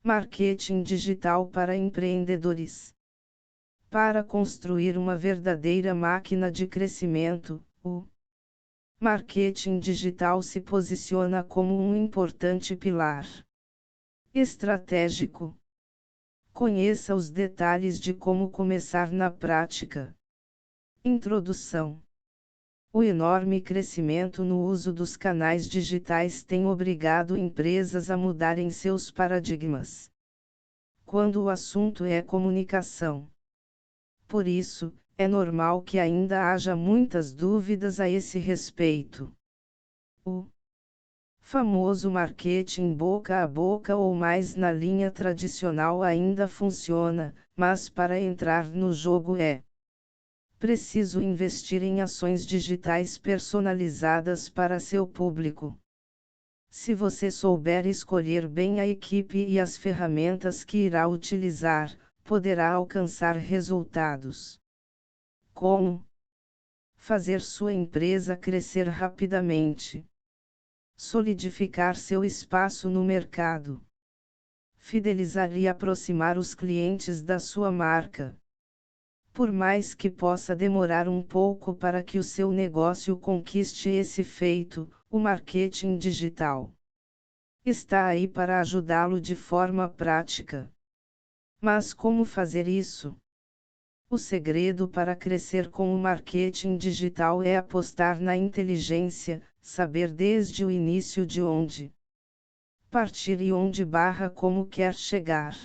Marketing digital para empreendedores. Para construir uma verdadeira máquina de crescimento, o marketing digital se posiciona como um importante pilar estratégico. Conheça os detalhes de como começar na prática. Introdução. O enorme crescimento no uso dos canais digitais tem obrigado empresas a mudarem seus paradigmas quando o assunto é comunicação. Por isso, é normal que ainda haja muitas dúvidas a esse respeito. O famoso marketing boca a boca ou mais na linha tradicional ainda funciona, mas para entrar no jogo é preciso investir em ações digitais personalizadas para seu público. Se você souber escolher bem a equipe e as ferramentas que irá utilizar, poderá alcançar resultados. Como fazer sua empresa crescer rapidamente, solidificar seu espaço no mercado, fidelizar e aproximar os clientes da sua marca. Por mais que possa demorar um pouco para que o seu negócio conquiste esse feito, o marketing digital está aí para ajudá-lo de forma prática. Mas como fazer isso? O segredo para crescer com o marketing digital é apostar na inteligência, saber desde o início de onde partir e como quer chegar.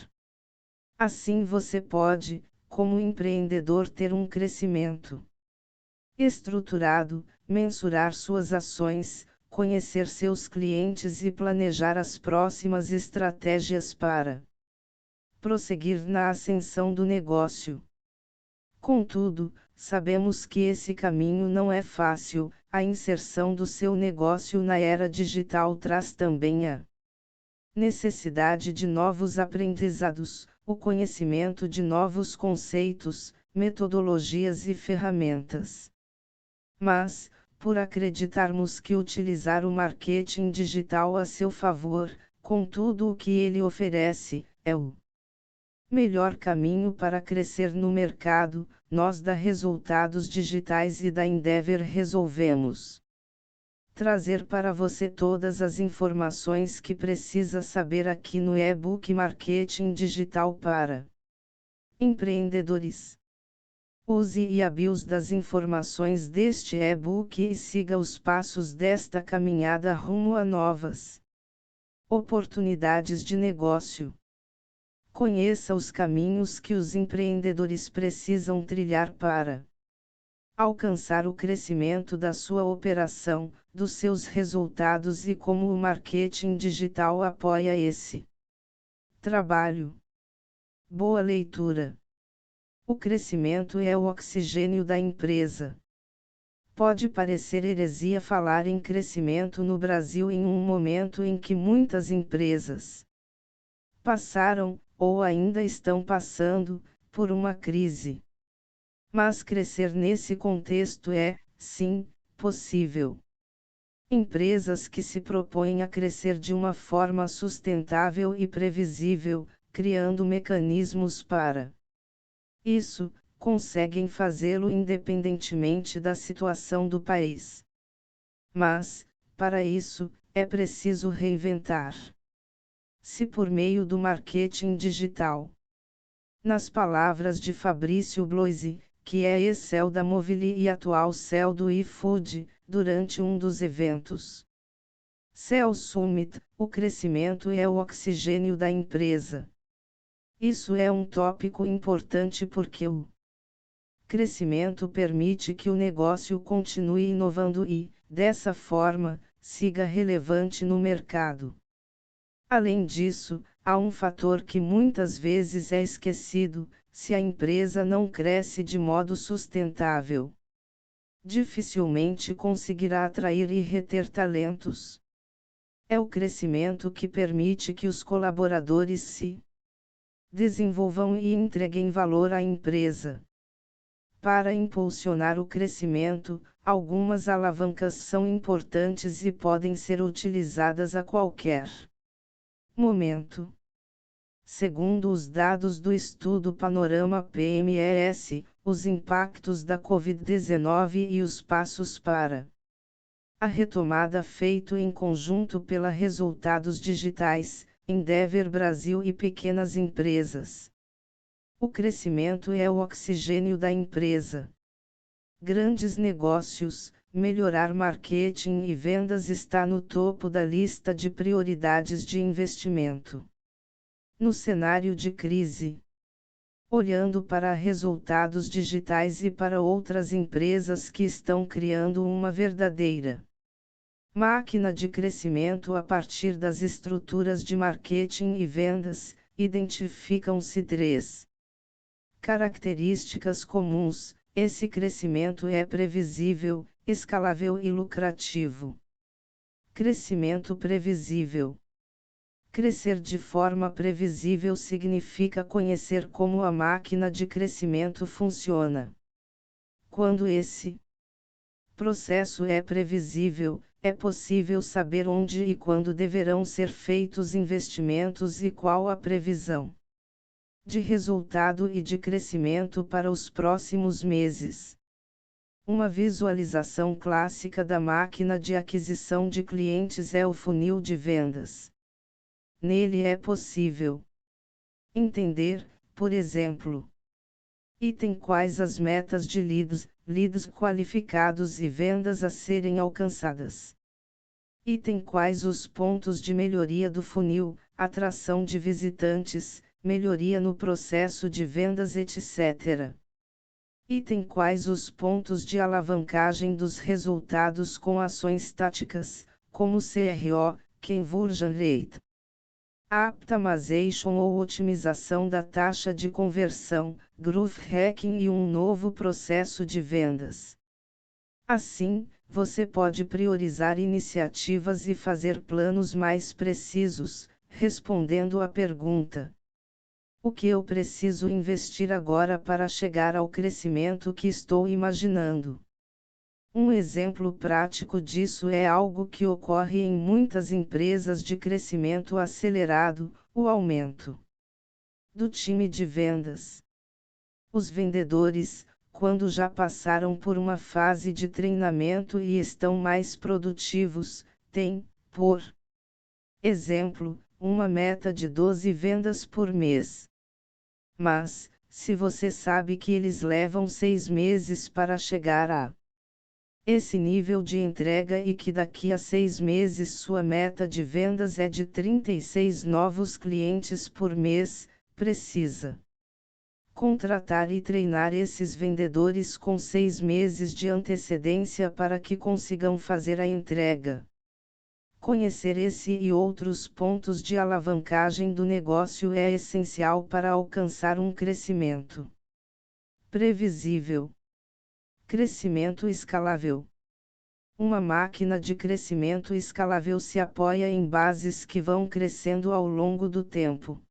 Assim você pode, como empreendedor, ter um crescimento estruturado, mensurar suas ações, conhecer seus clientes e planejar as próximas estratégias para prosseguir na ascensão do negócio. Contudo, sabemos que esse caminho não é fácil. A inserção do seu negócio na era digital traz também a necessidade de novos aprendizados, o conhecimento de novos conceitos, metodologias e ferramentas. Mas, por acreditarmos que utilizar o marketing digital a seu favor, com tudo o que ele oferece, é o melhor caminho para crescer no mercado, nós da Resultados Digitais e da Endeavor resolvemos trazer para você todas as informações que precisa saber aqui no e-book Marketing Digital para Empreendedores. Use e abuse das informações deste e-book e siga os passos desta caminhada rumo a novas oportunidades de negócio. Conheça os caminhos que os empreendedores precisam trilhar para alcançar o crescimento da sua operação, dos seus resultados e como o marketing digital apoia esse trabalho. Boa leitura. O crescimento é o oxigênio da empresa. Pode parecer heresia falar em crescimento no Brasil em um momento em que muitas empresas passaram, ou ainda estão passando, por uma crise. Mas crescer nesse contexto é, sim, possível. Empresas que se propõem a crescer de uma forma sustentável e previsível, criando mecanismos para isso, conseguem fazê-lo independentemente da situação do país. Mas, para isso, é preciso reinventar-se por meio do marketing digital. Nas palavras de Fabrício Bloise, que é ex-CEO da Movile e atual CEO do iFood, durante um dos eventos CEO Summit, o crescimento é o oxigênio da empresa. Isso é um tópico importante porque o crescimento permite que o negócio continue inovando e, dessa forma, siga relevante no mercado. Além disso, há um fator que muitas vezes é esquecido: se a empresa não cresce de modo sustentável, dificilmente conseguirá atrair e reter talentos. É o crescimento que permite que os colaboradores se desenvolvam e entreguem valor à empresa. Para impulsionar o crescimento, algumas alavancas são importantes e podem ser utilizadas a qualquer momento. Segundo os dados do estudo Panorama PMES, os impactos da Covid-19 e os passos para a retomada feito em conjunto pela Resultados Digitais, Endeavor Brasil e pequenas empresas. O crescimento é o oxigênio da empresa. Grandes negócios, melhorar marketing e vendas está no topo da lista de prioridades de investimento. No cenário de crise, olhando para resultados digitais e para outras empresas que estão criando uma verdadeira máquina de crescimento a partir das estruturas de marketing e vendas, identificam-se 3 características comuns. Esse crescimento é previsível, escalável e lucrativo. Crescimento previsível. Crescer de forma previsível significa conhecer como a máquina de crescimento funciona. Quando esse processo é previsível, é possível saber onde e quando deverão ser feitos investimentos e qual a previsão de resultado e de crescimento para os próximos meses. Uma visualização clássica da máquina de aquisição de clientes é o funil de vendas. Nele é possível entender, por exemplo, item quais as metas de leads qualificados e vendas a serem alcançadas. Item quais os pontos de melhoria do funil, atração de visitantes, melhoria no processo de vendas, etc. Item quais os pontos de alavancagem dos resultados com ações táticas, como CRO, Conversion Rate, Optimization ou otimização da taxa de conversão, Growth Hacking e um novo processo de vendas. Assim, você pode priorizar iniciativas e fazer planos mais precisos, respondendo à pergunta: o que eu preciso investir agora para chegar ao crescimento que estou imaginando? Um exemplo prático disso é algo que ocorre em muitas empresas de crescimento acelerado: o aumento do time de vendas. Os vendedores, quando já passaram por uma fase de treinamento e estão mais produtivos, têm, por exemplo, uma meta de 12 vendas por mês. Mas, se você sabe que eles levam 6 meses para chegar a esse nível de entrega e que daqui a 6 meses sua meta de vendas é de 36 novos clientes por mês, precisa contratar e treinar esses vendedores com 6 meses de antecedência para que consigam fazer a entrega. Conhecer esse e outros pontos de alavancagem do negócio é essencial para alcançar um crescimento previsível. Crescimento escalável. Uma máquina de crescimento escalável se apoia em bases que vão crescendo ao longo do tempo.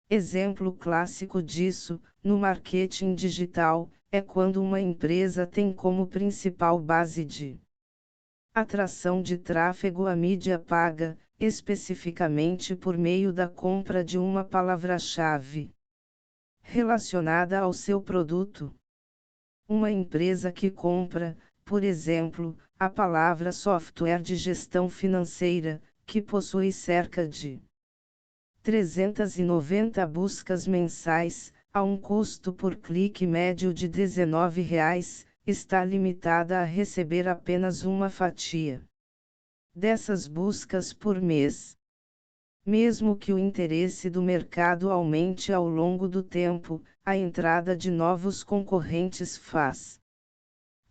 Exemplo clássico disso, no marketing digital, é quando uma empresa tem como principal base de atração de tráfego a mídia paga, especificamente por meio da compra de uma palavra-chave relacionada ao seu produto. Uma empresa que compra, por exemplo, a palavra software de gestão financeira, que possui cerca de 390 buscas mensais, a um custo por clique médio de R$19, está limitada a receber apenas uma fatia dessas buscas por mês. Mesmo que o interesse do mercado aumente ao longo do tempo, a entrada de novos concorrentes faz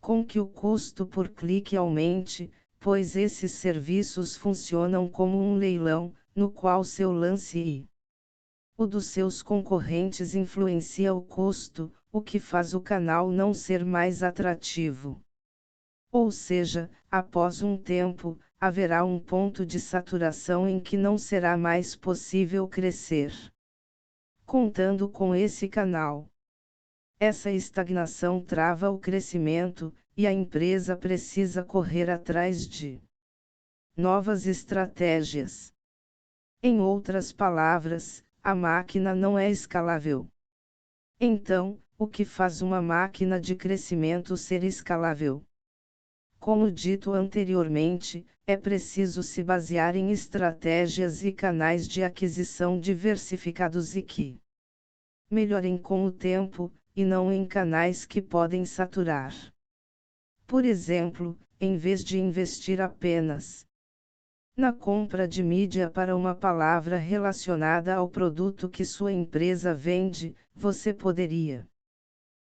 com que o custo por clique aumente, pois esses serviços funcionam como um leilão, no qual seu lance e o dos seus concorrentes influencia o custo, o que faz o canal não ser mais atrativo. Ou seja, após um tempo, haverá um ponto de saturação em que não será mais possível crescer contando com esse canal. Essa estagnação trava o crescimento, e a empresa precisa correr atrás de novas estratégias. Em outras palavras, a máquina não é escalável. Então, o que faz uma máquina de crescimento ser escalável? Como dito anteriormente, é preciso se basear em estratégias e canais de aquisição diversificados e que melhorem com o tempo, e não em canais que podem saturar. Por exemplo, em vez de investir apenas na compra de mídia para uma palavra relacionada ao produto que sua empresa vende, você poderia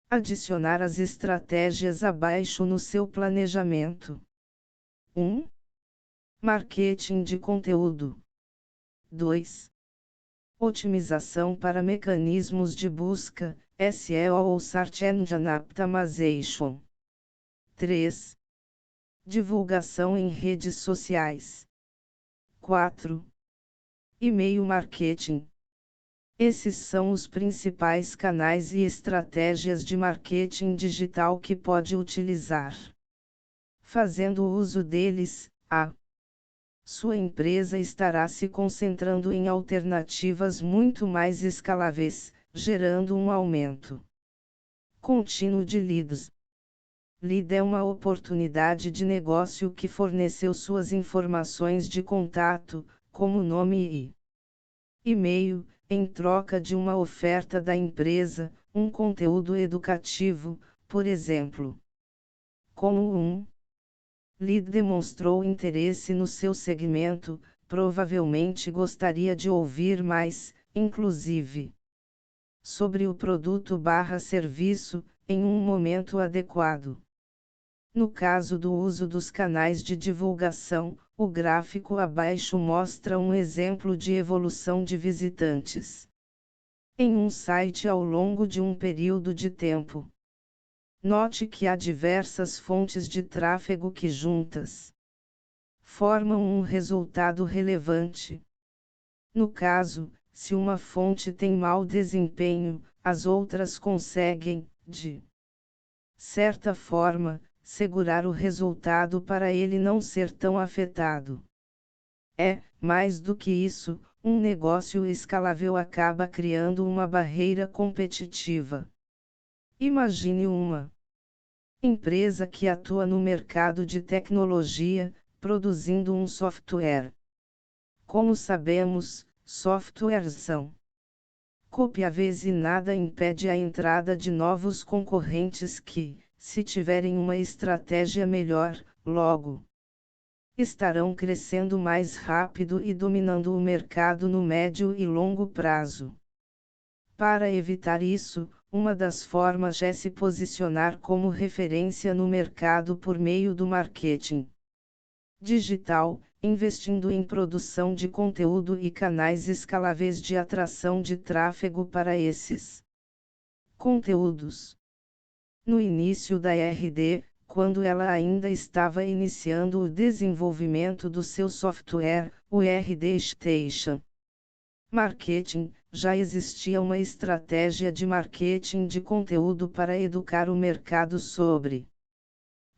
adicionar as estratégias abaixo no seu planejamento. 1. Marketing de conteúdo. 2. Otimização para mecanismos de busca, SEO ou Search Engine Optimization. 3. Divulgação em redes sociais. 4. E-mail marketing. Esses são os principais canais e estratégias de marketing digital que pode utilizar. Fazendo uso deles, sua empresa estará se concentrando em alternativas muito mais escaláveis, gerando um aumento contínuo de leads. Lead é uma oportunidade de negócio que forneceu suas informações de contato, como nome e e-mail, em troca de uma oferta da empresa, um conteúdo educativo, por exemplo. Como um lead demonstrou interesse no seu segmento, provavelmente gostaria de ouvir mais, inclusive, sobre o produto/serviço, em um momento adequado. No caso do uso dos canais de divulgação, o gráfico abaixo mostra um exemplo de evolução de visitantes em um site ao longo de um período de tempo. Note que há diversas fontes de tráfego que juntas formam um resultado relevante. No caso, se uma fonte tem mau desempenho, as outras conseguem, de certa forma, segurar o resultado para ele não ser tão afetado. Mais do que isso, um negócio escalável acaba criando uma barreira competitiva. Imagine uma empresa que atua no mercado de tecnologia, produzindo um software. Como sabemos, softwares são cópiáveis e nada impede a entrada de novos concorrentes que, se tiverem uma estratégia melhor, logo estarão crescendo mais rápido e dominando o mercado no médio e longo prazo. Para evitar isso, uma das formas é se posicionar como referência no mercado por meio do marketing digital, investindo em produção de conteúdo e canais escaláveis de atração de tráfego para esses conteúdos. No início da RD, quando ela ainda estava iniciando o desenvolvimento do seu software, o RD Station Marketing, já existia uma estratégia de marketing de conteúdo para educar o mercado sobre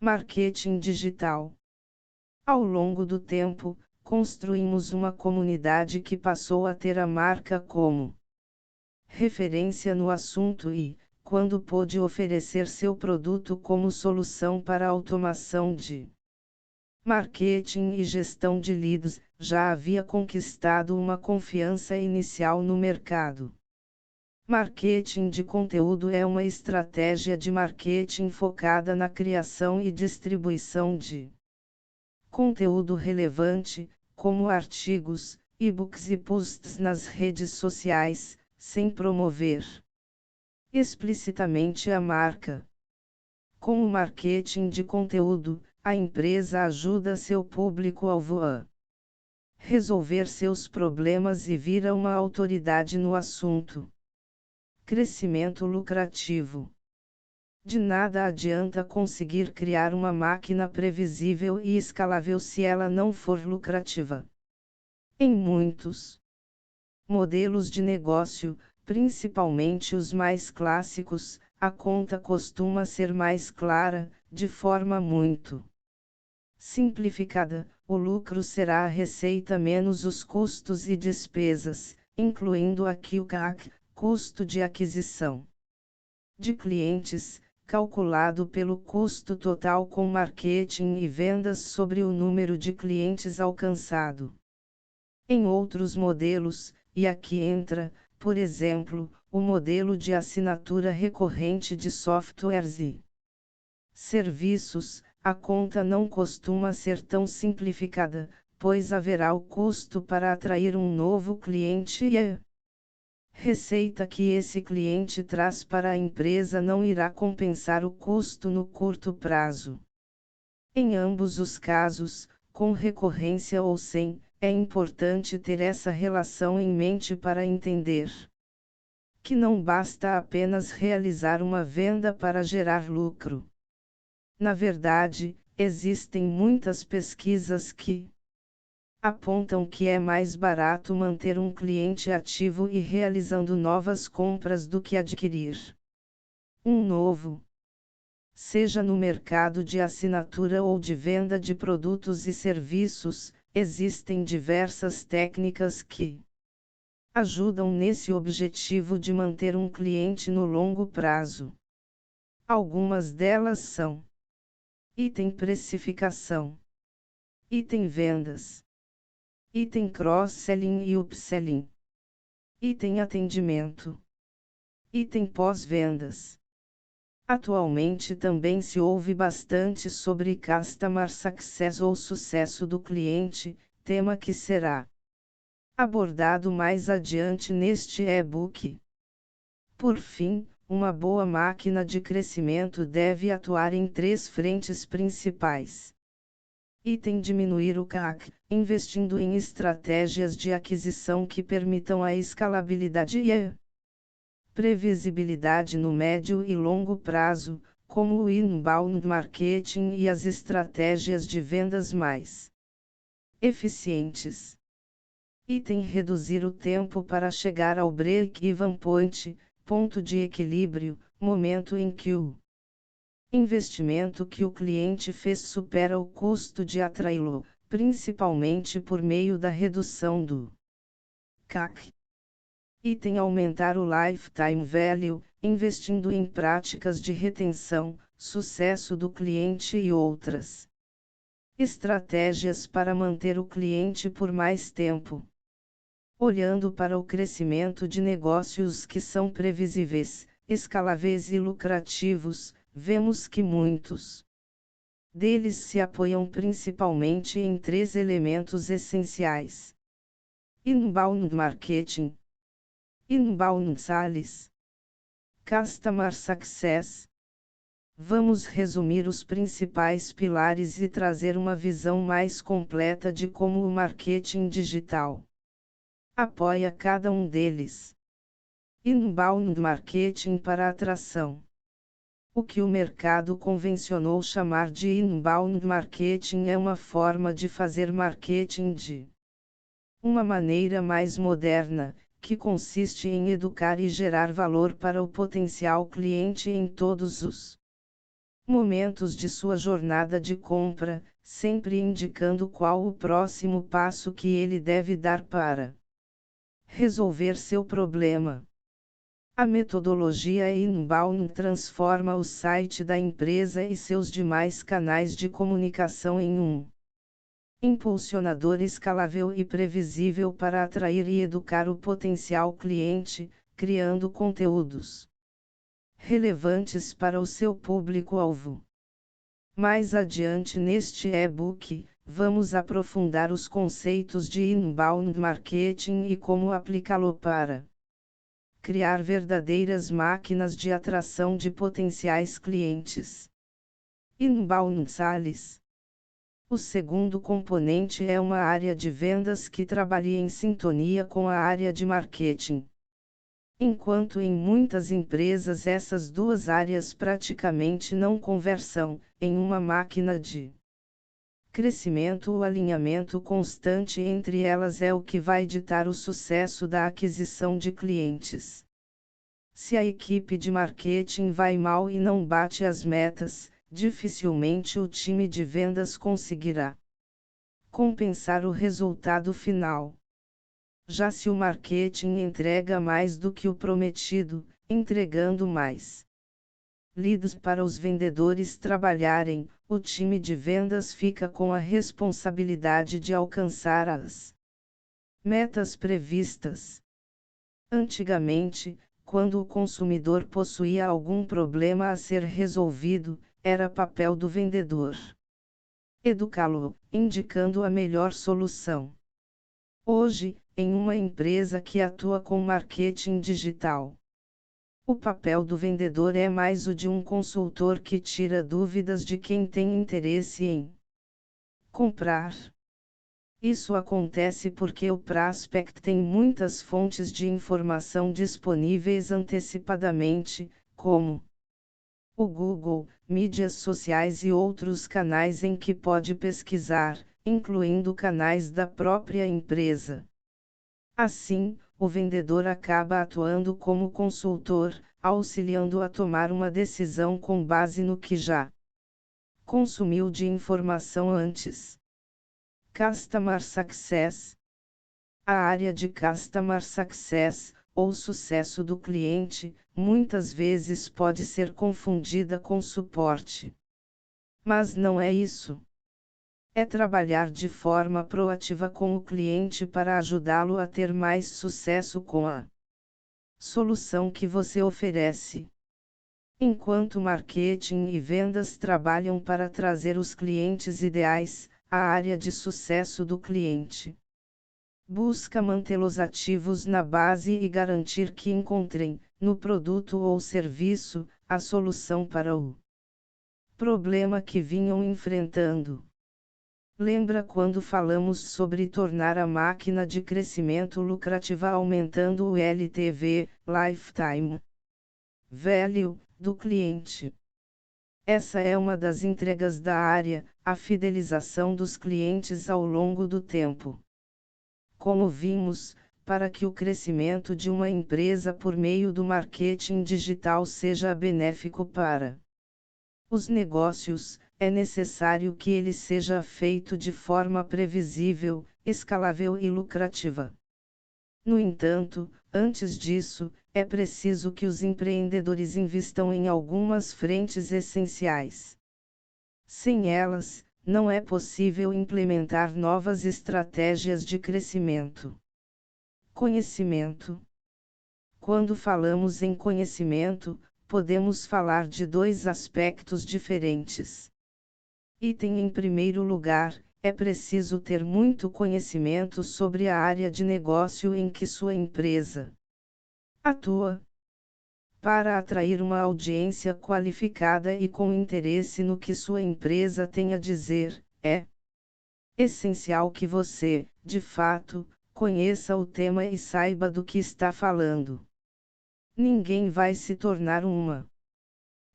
marketing digital. Ao longo do tempo, construímos uma comunidade que passou a ter a marca como referência no assunto e, quando pôde oferecer seu produto como solução para a automação de marketing e gestão de leads, já havia conquistado uma confiança inicial no mercado. Marketing de conteúdo é uma estratégia de marketing focada na criação e distribuição de conteúdo relevante, como artigos, e-books e posts nas redes sociais, sem promover explicitamente a marca. Com o marketing de conteúdo, a empresa ajuda seu público-alvo a resolver seus problemas e vira uma autoridade no assunto. Crescimento lucrativo. De nada adianta conseguir criar uma máquina previsível e escalável se ela não for lucrativa. Em muitos modelos de negócio, principalmente os mais clássicos, a conta costuma ser mais clara, de forma muito simplificada. o lucro será a receita menos os custos e despesas, incluindo aqui o CAC, custo de aquisição de clientes, calculado pelo custo total com marketing e vendas sobre o número de clientes alcançado. Em outros modelos, e aqui entra, por exemplo, o modelo de assinatura recorrente de softwares e serviços, a conta não costuma ser tão simplificada, pois haverá o custo para atrair um novo cliente e a receita que esse cliente traz para a empresa não irá compensar o custo no curto prazo. Em ambos os casos, com recorrência ou sem, é importante ter essa relação em mente para entender que não basta apenas realizar uma venda para gerar lucro. Na verdade, existem muitas pesquisas que apontam que é mais barato manter um cliente ativo e realizando novas compras do que adquirir um novo. Seja no mercado de assinatura ou de venda de produtos e serviços, existem diversas técnicas que ajudam nesse objetivo de manter um cliente no longo prazo. Algumas delas são: item precificação, item vendas, item cross-selling e upselling, item atendimento, item pós-vendas. Atualmente também se ouve bastante sobre Customer Success ou sucesso do cliente, tema que será abordado mais adiante neste e-book. Por fim, uma boa máquina de crescimento deve atuar em 3 frentes principais. Item diminuir o CAC, investindo em estratégias de aquisição que permitam a escalabilidade e a previsibilidade no médio e longo prazo, como o inbound marketing e as estratégias de vendas mais eficientes. Item reduzir o tempo para chegar ao break-even point, ponto de equilíbrio, momento em que o investimento que o cliente fez supera o custo de atraí-lo, principalmente por meio da redução do CAC. Item aumentar o lifetime value, investindo em práticas de retenção, sucesso do cliente e outras estratégias para manter o cliente por mais tempo. Olhando para o crescimento de negócios que são previsíveis, escaláveis e lucrativos, vemos que muitos deles se apoiam principalmente em 3 elementos essenciais: inbound marketing, inbound sales, customer success. Vamos resumir os principais pilares e trazer uma visão mais completa de como o marketing digital apoia cada um deles. Inbound marketing para atração. O que o mercado convencionou chamar de inbound marketing é uma forma de fazer marketing de uma maneira mais moderna, que consiste em educar e gerar valor para o potencial cliente em todos os momentos de sua jornada de compra, sempre indicando qual o próximo passo que ele deve dar para resolver seu problema. A metodologia inbound transforma o site da empresa e seus demais canais de comunicação em um impulsionador escalável e previsível para atrair e educar o potencial cliente, criando conteúdos relevantes para o seu público-alvo. Mais adiante neste e-book, vamos aprofundar os conceitos de inbound marketing e como aplicá-lo para criar verdadeiras máquinas de atração de potenciais clientes. Inbound sales. O segundo componente é uma área de vendas que trabalha em sintonia com a área de marketing. Enquanto em muitas empresas essas duas áreas praticamente não conversam, em uma máquina de crescimento, o alinhamento constante entre elas é o que vai ditar o sucesso da aquisição de clientes. Se a equipe de marketing vai mal e não bate as metas, dificilmente o time de vendas conseguirá compensar o resultado final. Já se o marketing entrega mais do que o prometido, entregando mais leads para os vendedores trabalharem, o time de vendas fica com a responsabilidade de alcançar as metas previstas. Antigamente, quando o consumidor possuía algum problema a ser resolvido, era papel do vendedor educá-lo, indicando a melhor solução. Hoje, em uma empresa que atua com marketing digital, o papel do vendedor é mais o de um consultor que tira dúvidas de quem tem interesse em comprar. Isso acontece porque o prospect tem muitas fontes de informação disponíveis antecipadamente, como o Google, mídias sociais e outros canais em que pode pesquisar, incluindo canais da própria empresa. Assim, o vendedor acaba atuando como consultor, auxiliando a tomar uma decisão com base no que já consumiu de informação antes. Customer Success. A área de Customer Success, ou sucesso do cliente, muitas vezes pode ser confundida com suporte. Mas não é isso. É trabalhar de forma proativa com o cliente para ajudá-lo a ter mais sucesso com a solução que você oferece. Enquanto marketing e vendas trabalham para trazer os clientes ideais, a área de sucesso do cliente busca mantê-los ativos na base e garantir que encontrem, no produto ou serviço, a solução para o problema que vinham enfrentando. Lembra quando falamos sobre tornar a máquina de crescimento lucrativa aumentando o LTV, Lifetime Value, do cliente? Essa é uma das entregas da área, a fidelização dos clientes ao longo do tempo. Como vimos, para que o crescimento de uma empresa por meio do marketing digital seja benéfico para os negócios, é necessário que ele seja feito de forma previsível, escalável e lucrativa. No entanto, antes disso, é preciso que os empreendedores invistam em algumas frentes essenciais. Sem elas, não é possível implementar novas estratégias de crescimento. Conhecimento. Quando falamos em conhecimento, podemos falar de dois aspectos diferentes. Item em primeiro lugar, é preciso ter muito conhecimento sobre a área de negócio em que sua empresa atua. Para atrair uma audiência qualificada e com interesse no que sua empresa tem a dizer, é essencial que você, de fato, conheça o tema e saiba do que está falando. Ninguém vai se tornar uma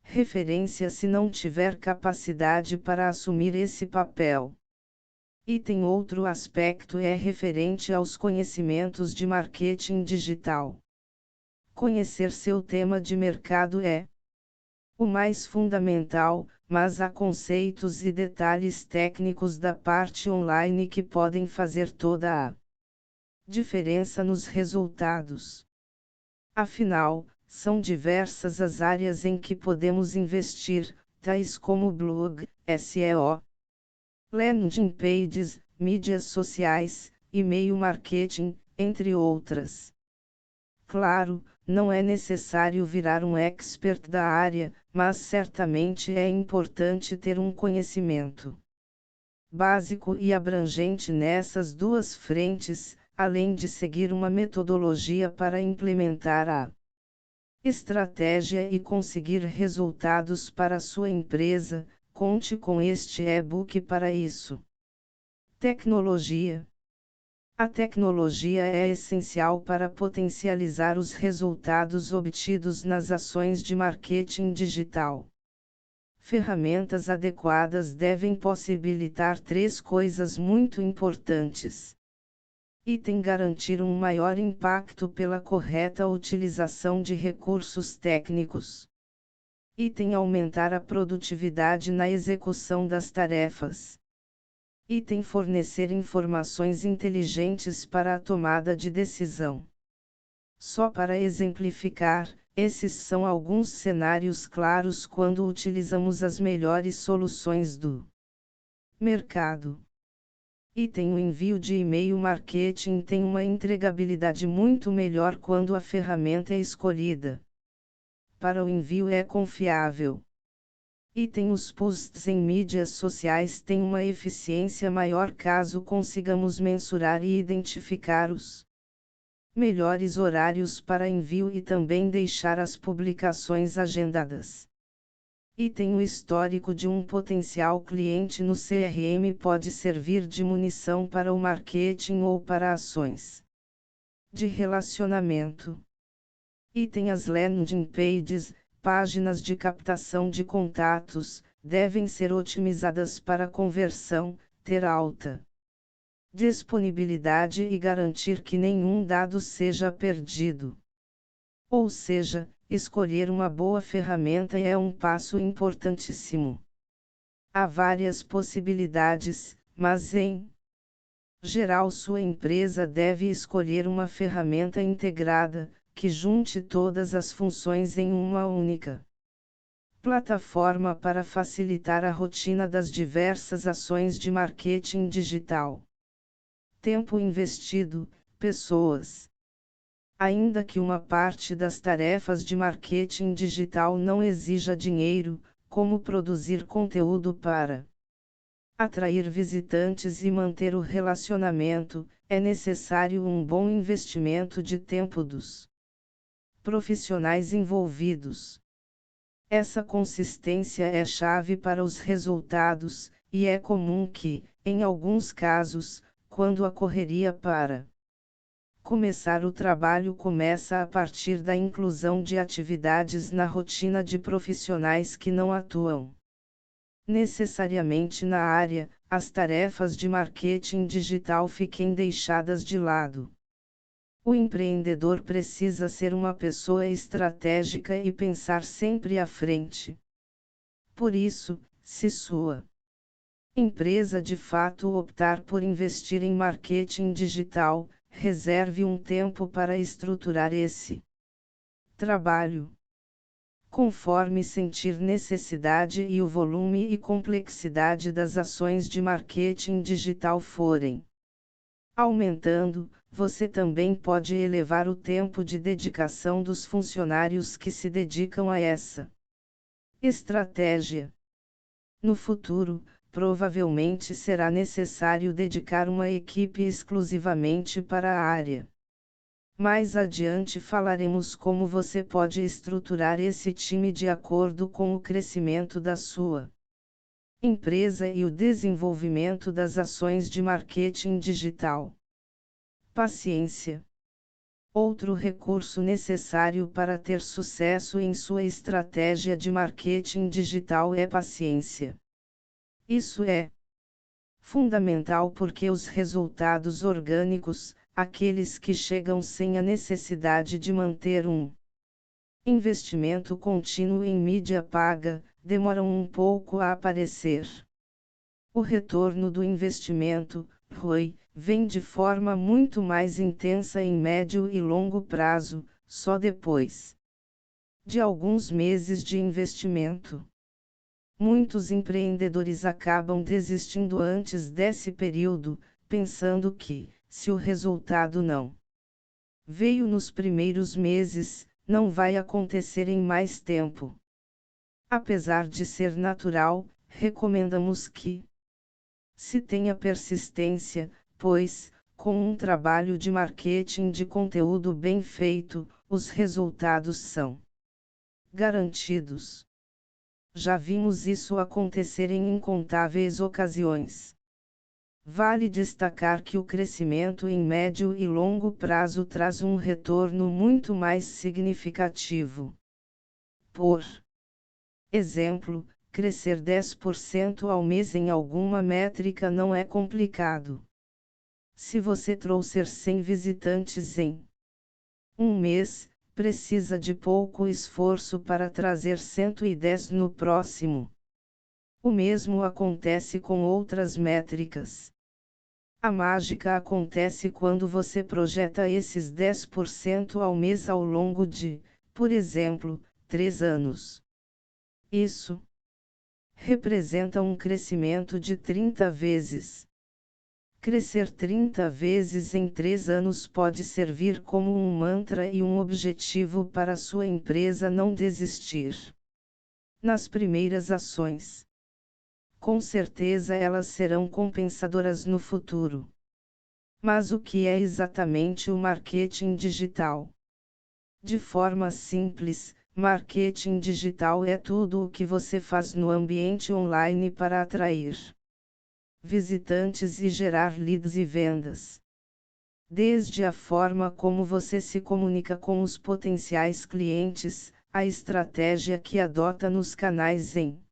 referência se não tiver capacidade para assumir esse papel. Item outro aspecto é referente aos conhecimentos de marketing digital. Conhecer seu tema de mercado é o mais fundamental, mas há conceitos e detalhes técnicos da parte online que podem fazer toda a diferença nos resultados. Afinal, são diversas as áreas em que podemos investir, tais como blog, SEO, landing pages, mídias sociais, e-mail marketing, entre outras. Claro, não é necessário virar um expert da área, mas certamente é importante ter um conhecimento básico e abrangente nessas duas frentes, além de seguir uma metodologia para implementar a estratégia e conseguir resultados para sua empresa. Conte com este e-book para isso. Tecnologia. A tecnologia é essencial para potencializar os resultados obtidos nas ações de marketing digital. Ferramentas adequadas devem possibilitar três coisas muito importantes. Item garantir um maior impacto pela correta utilização de recursos técnicos. Item aumentar a produtividade na execução das tarefas. Item fornecer informações inteligentes para a tomada de decisão. Só para exemplificar, esses são alguns cenários claros quando utilizamos as melhores soluções do mercado. Item o envio de e-mail marketing tem uma entregabilidade muito melhor quando a ferramenta é escolhida. Para o envio é confiável. Item os posts em mídias sociais têm uma eficiência maior caso consigamos mensurar e identificar os melhores horários para envio e também deixar as publicações agendadas. Item o histórico de um potencial cliente no CRM pode servir de munição para o marketing ou para ações de relacionamento. Item as landing pages, páginas de captação de contatos, devem ser otimizadas para conversão, ter alta disponibilidade e garantir que nenhum dado seja perdido. Ou seja, escolher uma boa ferramenta é um passo importantíssimo. Há várias possibilidades, mas em geral sua empresa deve escolher uma ferramenta integrada, que junte todas as funções em uma única plataforma para facilitar a rotina das diversas ações de marketing digital. Tempo investido, pessoas. Ainda que uma parte das tarefas de marketing digital não exija dinheiro, como produzir conteúdo para atrair visitantes e manter o relacionamento, é necessário um bom investimento de tempo dos profissionais envolvidos. Essa consistência é chave para os resultados, e é comum que, em alguns casos, quando a correria para começar o trabalho começa a partir da inclusão de atividades na rotina de profissionais que não atuam necessariamente na área, as tarefas de marketing digital fiquem deixadas de lado. O empreendedor precisa ser uma pessoa estratégica e pensar sempre à frente. Por isso, se sua empresa de fato optar por investir em marketing digital, reserve um tempo para estruturar esse trabalho, conforme sentir necessidade e o volume e complexidade das ações de marketing digital forem aumentando. Você também pode elevar o tempo de dedicação dos funcionários que se dedicam a essa estratégia. No futuro, provavelmente será necessário dedicar uma equipe exclusivamente para a área. Mais adiante falaremos como você pode estruturar esse time de acordo com o crescimento da sua empresa e o desenvolvimento das ações de marketing digital. Paciência. Outro recurso necessário para ter sucesso em sua estratégia de marketing digital é paciência. Isso é fundamental porque os resultados orgânicos, aqueles que chegam sem a necessidade de manter um investimento contínuo em mídia paga, demoram um pouco a aparecer. O retorno do investimento, ROI, vem de forma muito mais intensa em médio e longo prazo, só depois de alguns meses de investimento. Muitos empreendedores acabam desistindo antes desse período, pensando que, se o resultado não veio nos primeiros meses, não vai acontecer em mais tempo. Apesar de ser natural, recomendamos que se tenha persistência, pois, com um trabalho de marketing de conteúdo bem feito, os resultados são garantidos. Já vimos isso acontecer em incontáveis ocasiões. Vale destacar que o crescimento em médio e longo prazo traz um retorno muito mais significativo. Por exemplo, crescer 10% ao mês em alguma métrica não é complicado. Se você trouxer 100 visitantes em um mês, precisa de pouco esforço para trazer 110 no próximo. O mesmo acontece com outras métricas. A mágica acontece quando você projeta esses 10% ao mês ao longo de, por exemplo, 3 anos. Isso representa um crescimento de 30 vezes. Crescer 30 vezes em 3 anos pode servir como um mantra e um objetivo para sua empresa não desistir. Nas primeiras ações, com certeza elas serão compensadoras no futuro. Mas o que é exatamente o marketing digital? De forma simples, marketing digital é tudo o que você faz no ambiente online para atrair visitantes e gerar leads e vendas. Desde a forma como você se comunica com os potenciais clientes, a estratégia que adota nos canais em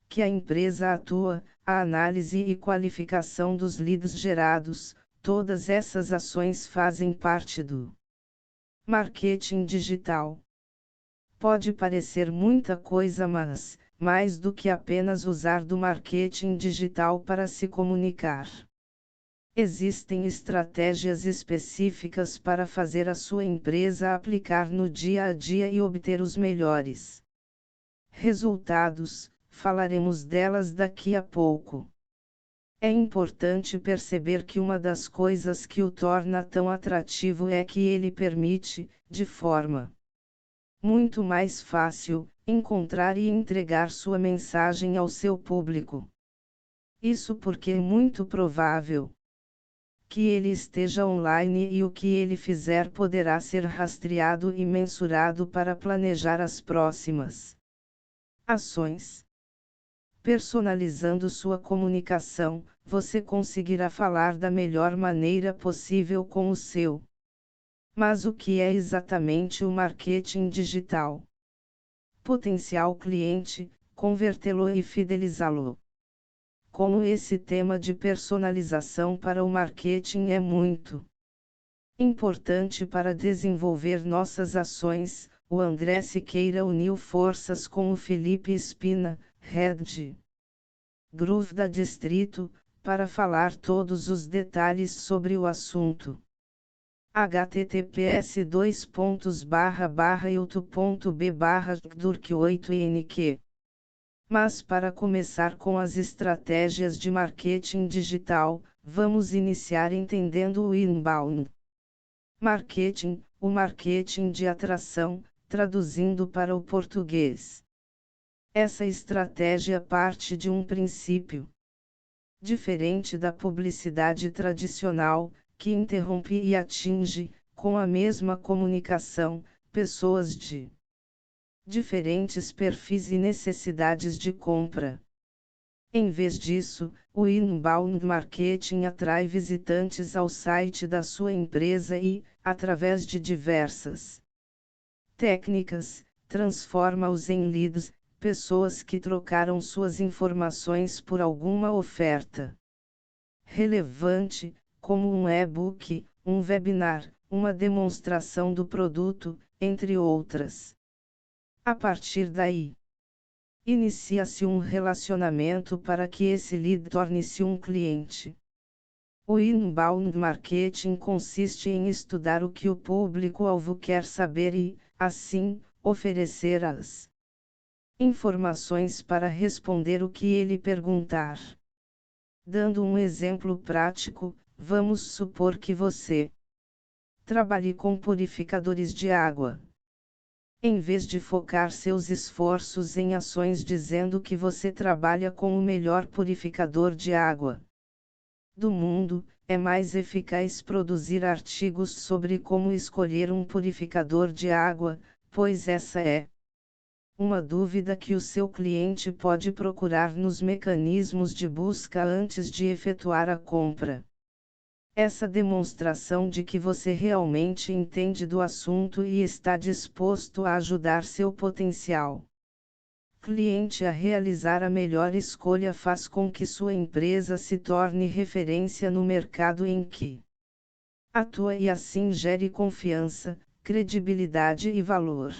que a empresa atua, a análise e qualificação dos leads gerados, todas essas ações fazem parte do marketing digital. Pode parecer muita coisa, mas, mais do que apenas usar do marketing digital para se comunicar. Existem estratégias específicas para fazer a sua empresa aplicar no dia a dia e obter os melhores resultados. Falaremos delas daqui a pouco. É importante perceber que uma das coisas que o torna tão atrativo é que ele permite, de forma muito mais fácil, encontrar e entregar sua mensagem ao seu público. Isso porque é muito provável que ele esteja online e o que ele fizer poderá ser rastreado e mensurado para planejar as próximas ações. Personalizando sua comunicação, você conseguirá falar da melhor maneira possível com o seu. Mas o que é exatamente o marketing digital? Potencial cliente, convertê-lo e fidelizá-lo. Como esse tema de personalização para o marketing é muito importante para desenvolver nossas ações, o André Siqueira uniu forças com o Felipe Espina, Head Groove da Distrito, para falar todos os detalhes sobre o assunto. https://youtube.b/gdurk8nq. Mas para começar com as estratégias de marketing digital, vamos iniciar entendendo o inbound marketing, o marketing de atração, traduzindo para o português. Essa estratégia parte de um princípio diferente da publicidade tradicional, que interrompe e atinge, com a mesma comunicação, pessoas de diferentes perfis e necessidades de compra. Em vez disso, o inbound marketing atrai visitantes ao site da sua empresa e, através de diversas técnicas, transforma-os em leads, pessoas que trocaram suas informações por alguma oferta relevante, como um e-book, um webinar, uma demonstração do produto, entre outras. A partir daí, inicia-se um relacionamento para que esse lead torne-se um cliente. O inbound marketing consiste em estudar o que o público-alvo quer saber e, assim, oferecer as informações para responder o que ele perguntar. Dando um exemplo prático, vamos supor que você trabalhe com purificadores de água. Em vez de focar seus esforços em ações dizendo que você trabalha com o melhor purificador de água do mundo, é mais eficaz produzir artigos sobre como escolher um purificador de água, pois essa é uma dúvida que o seu cliente pode procurar nos mecanismos de busca antes de efetuar a compra. Essa demonstração de que você realmente entende do assunto e está disposto a ajudar seu potencial cliente a realizar a melhor escolha faz com que sua empresa se torne referência no mercado em que atua e assim gere confiança, credibilidade e valor.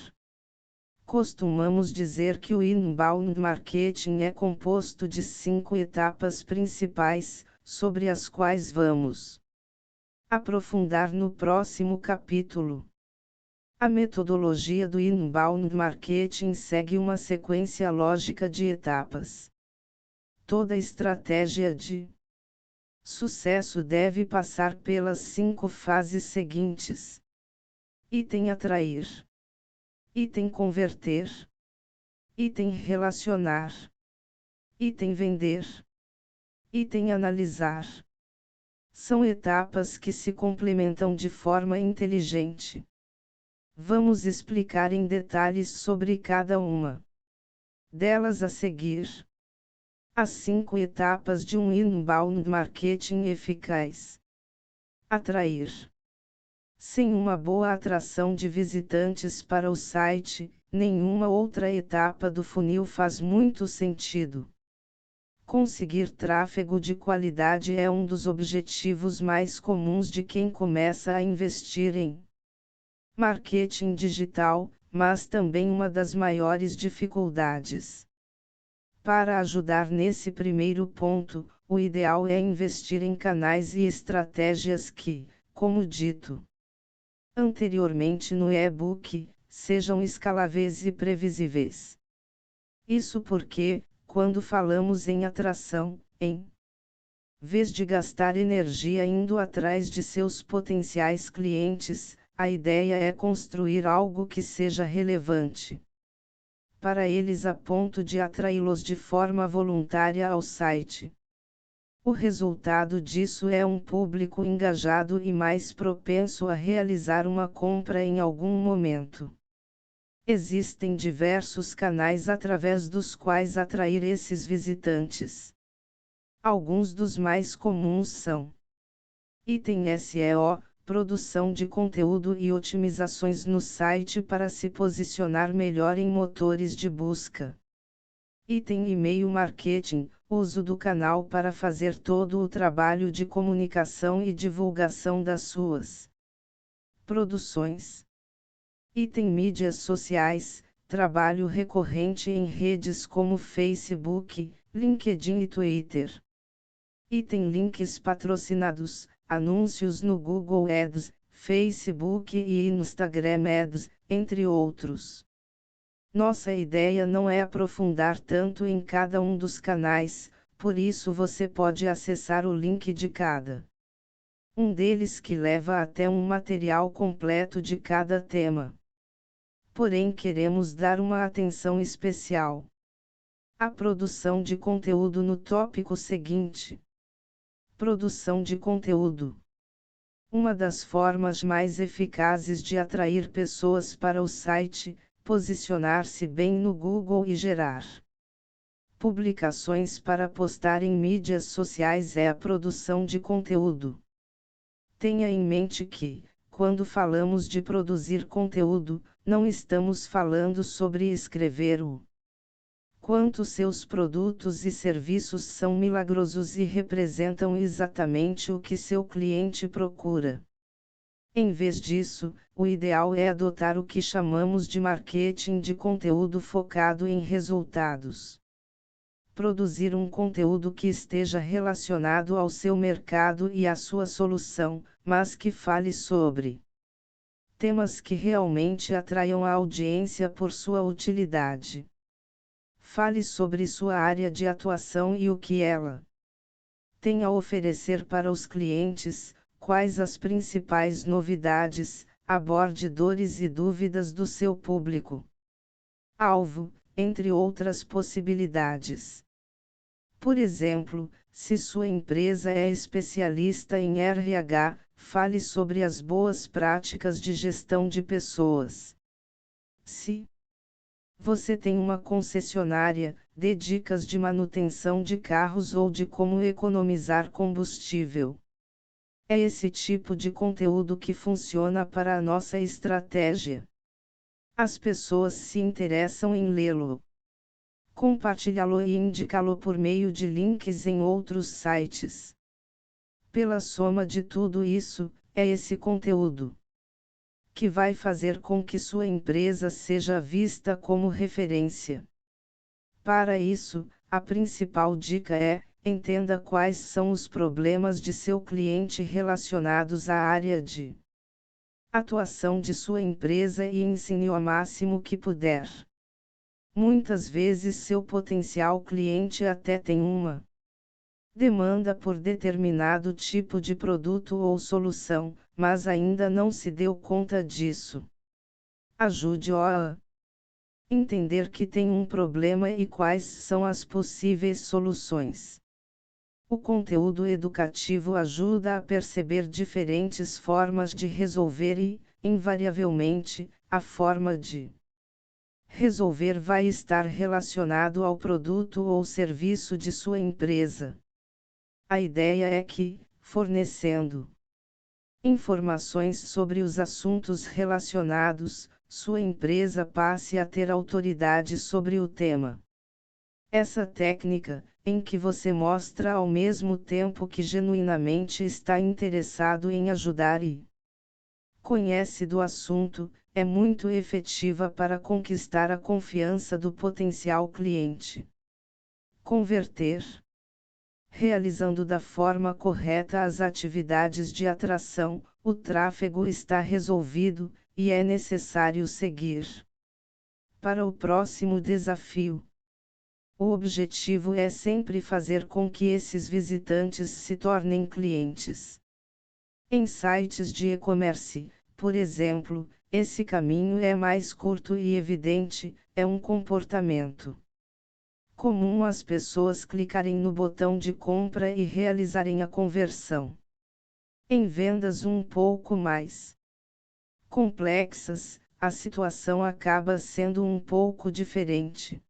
Costumamos dizer que o inbound marketing é composto de 5 etapas principais, sobre as quais vamos aprofundar no próximo capítulo. A metodologia do inbound marketing segue uma sequência lógica de etapas. Toda estratégia de sucesso deve passar pelas 5 fases seguintes: item atrair, item converter, item relacionar, item vender, item analisar. São etapas que se complementam de forma inteligente. Vamos explicar em detalhes sobre cada uma delas a seguir. As 5 etapas de um inbound marketing eficaz. Atrair. Sem uma boa atração de visitantes para o site, nenhuma outra etapa do funil faz muito sentido. Conseguir tráfego de qualidade é um dos objetivos mais comuns de quem começa a investir em marketing digital, mas também uma das maiores dificuldades. Para ajudar nesse primeiro ponto, o ideal é investir em canais e estratégias que, como dito anteriormente no e-book, sejam escaláveis e previsíveis. Isso porque, quando falamos em atração, em vez de gastar energia indo atrás de seus potenciais clientes, a ideia é construir algo que seja relevante para eles a ponto de atraí-los de forma voluntária ao site. O resultado disso é um público engajado e mais propenso a realizar uma compra em algum momento. Existem diversos canais através dos quais atrair esses visitantes. Alguns dos mais comuns são: item SEO, produção de conteúdo e otimizações no site para se posicionar melhor em motores de busca. Item e-mail marketing, uso do canal para fazer todo o trabalho de comunicação e divulgação das suas produções. Item mídias sociais, trabalho recorrente em redes como Facebook, LinkedIn e Twitter. Item links patrocinados, anúncios no Google Ads, Facebook e Instagram Ads, entre outros. Nossa ideia não é aprofundar tanto em cada um dos canais, por isso você pode acessar o link de cada um deles que leva até um material completo de cada tema. Porém, queremos dar uma atenção especial à produção de conteúdo no tópico seguinte. Produção de conteúdo. Uma das formas mais eficazes de atrair pessoas para o site, posicionar-se bem no Google e gerar publicações para postar em mídias sociais é a produção de conteúdo. Tenha em mente que, quando falamos de produzir conteúdo, não estamos falando sobre escrever o quanto seus produtos e serviços são milagrosos e representam exatamente o que seu cliente procura. Em vez disso, o ideal é adotar o que chamamos de marketing de conteúdo focado em resultados. Produzir um conteúdo que esteja relacionado ao seu mercado e à sua solução, mas que fale sobre temas que realmente atraiam a audiência por sua utilidade. Fale sobre sua área de atuação e o que ela tem a oferecer para os clientes, quais as principais novidades, aborde dores e dúvidas do seu público-alvo, entre outras possibilidades. Por exemplo, se sua empresa é especialista em RH, fale sobre as boas práticas de gestão de pessoas. Se você tem uma concessionária, dê dicas de manutenção de carros ou de como economizar combustível. É esse tipo de conteúdo que funciona para a nossa estratégia. As pessoas se interessam em lê-lo, compartilhá-lo e indicá-lo por meio de links em outros sites. Pela soma de tudo isso, é esse conteúdo que vai fazer com que sua empresa seja vista como referência. Para isso, a principal dica é: entenda quais são os problemas de seu cliente relacionados à área de atuação de sua empresa e ensine o máximo que puder. Muitas vezes seu potencial cliente até tem uma demanda por determinado tipo de produto ou solução, mas ainda não se deu conta disso. Ajude-o a entender que tem um problema e quais são as possíveis soluções. O conteúdo educativo ajuda a perceber diferentes formas de resolver e, invariavelmente, a forma de resolver vai estar relacionado ao produto ou serviço de sua empresa. A ideia é que, fornecendo informações sobre os assuntos relacionados, sua empresa passe a ter autoridade sobre o tema. Essa técnica, em que você mostra ao mesmo tempo que genuinamente está interessado em ajudar e conhece do assunto, é muito efetiva para conquistar a confiança do potencial cliente. Converter. Realizando da forma correta as atividades de atração, o tráfego está resolvido, e é necessário seguir para o próximo desafio. O objetivo é sempre fazer com que esses visitantes se tornem clientes. Em sites de e-commerce, por exemplo, esse caminho é mais curto e evidente, é um comportamento comum as pessoas clicarem no botão de compra e realizarem a conversão. Em vendas um pouco mais complexas, a situação acaba sendo um pouco diferente.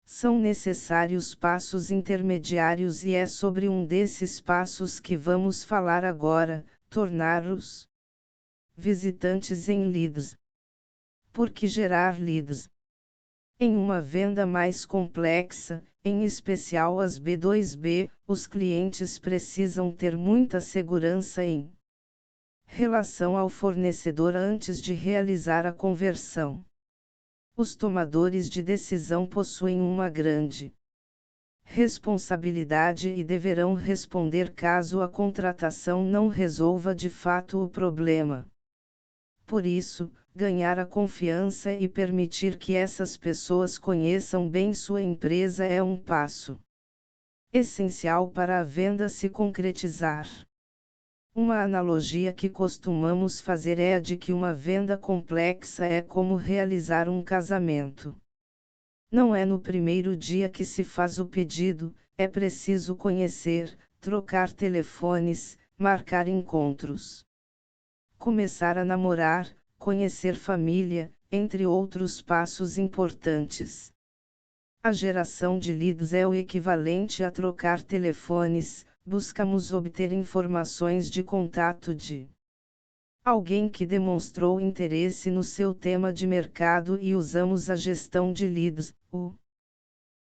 São necessários passos intermediários e é sobre um desses passos que vamos falar agora: tornar os visitantes em leads. Por que gerar leads? Em uma venda mais complexa, em especial as B2B, os clientes precisam ter muita segurança em relação ao fornecedor antes de realizar a conversão. Os tomadores de decisão possuem uma grande responsabilidade e deverão responder caso a contratação não resolva de fato o problema. Por isso, ganhar a confiança e permitir que essas pessoas conheçam bem sua empresa é um passo essencial para a venda se concretizar. Uma analogia que costumamos fazer é a de que uma venda complexa é como realizar um casamento. Não é no primeiro dia que se faz o pedido, é preciso conhecer, trocar telefones, marcar encontros, começar a namorar, conhecer família, entre outros passos importantes. A geração de leads é o equivalente a trocar telefones. Buscamos obter informações de contato de alguém que demonstrou interesse no seu tema de mercado e usamos a gestão de leads, o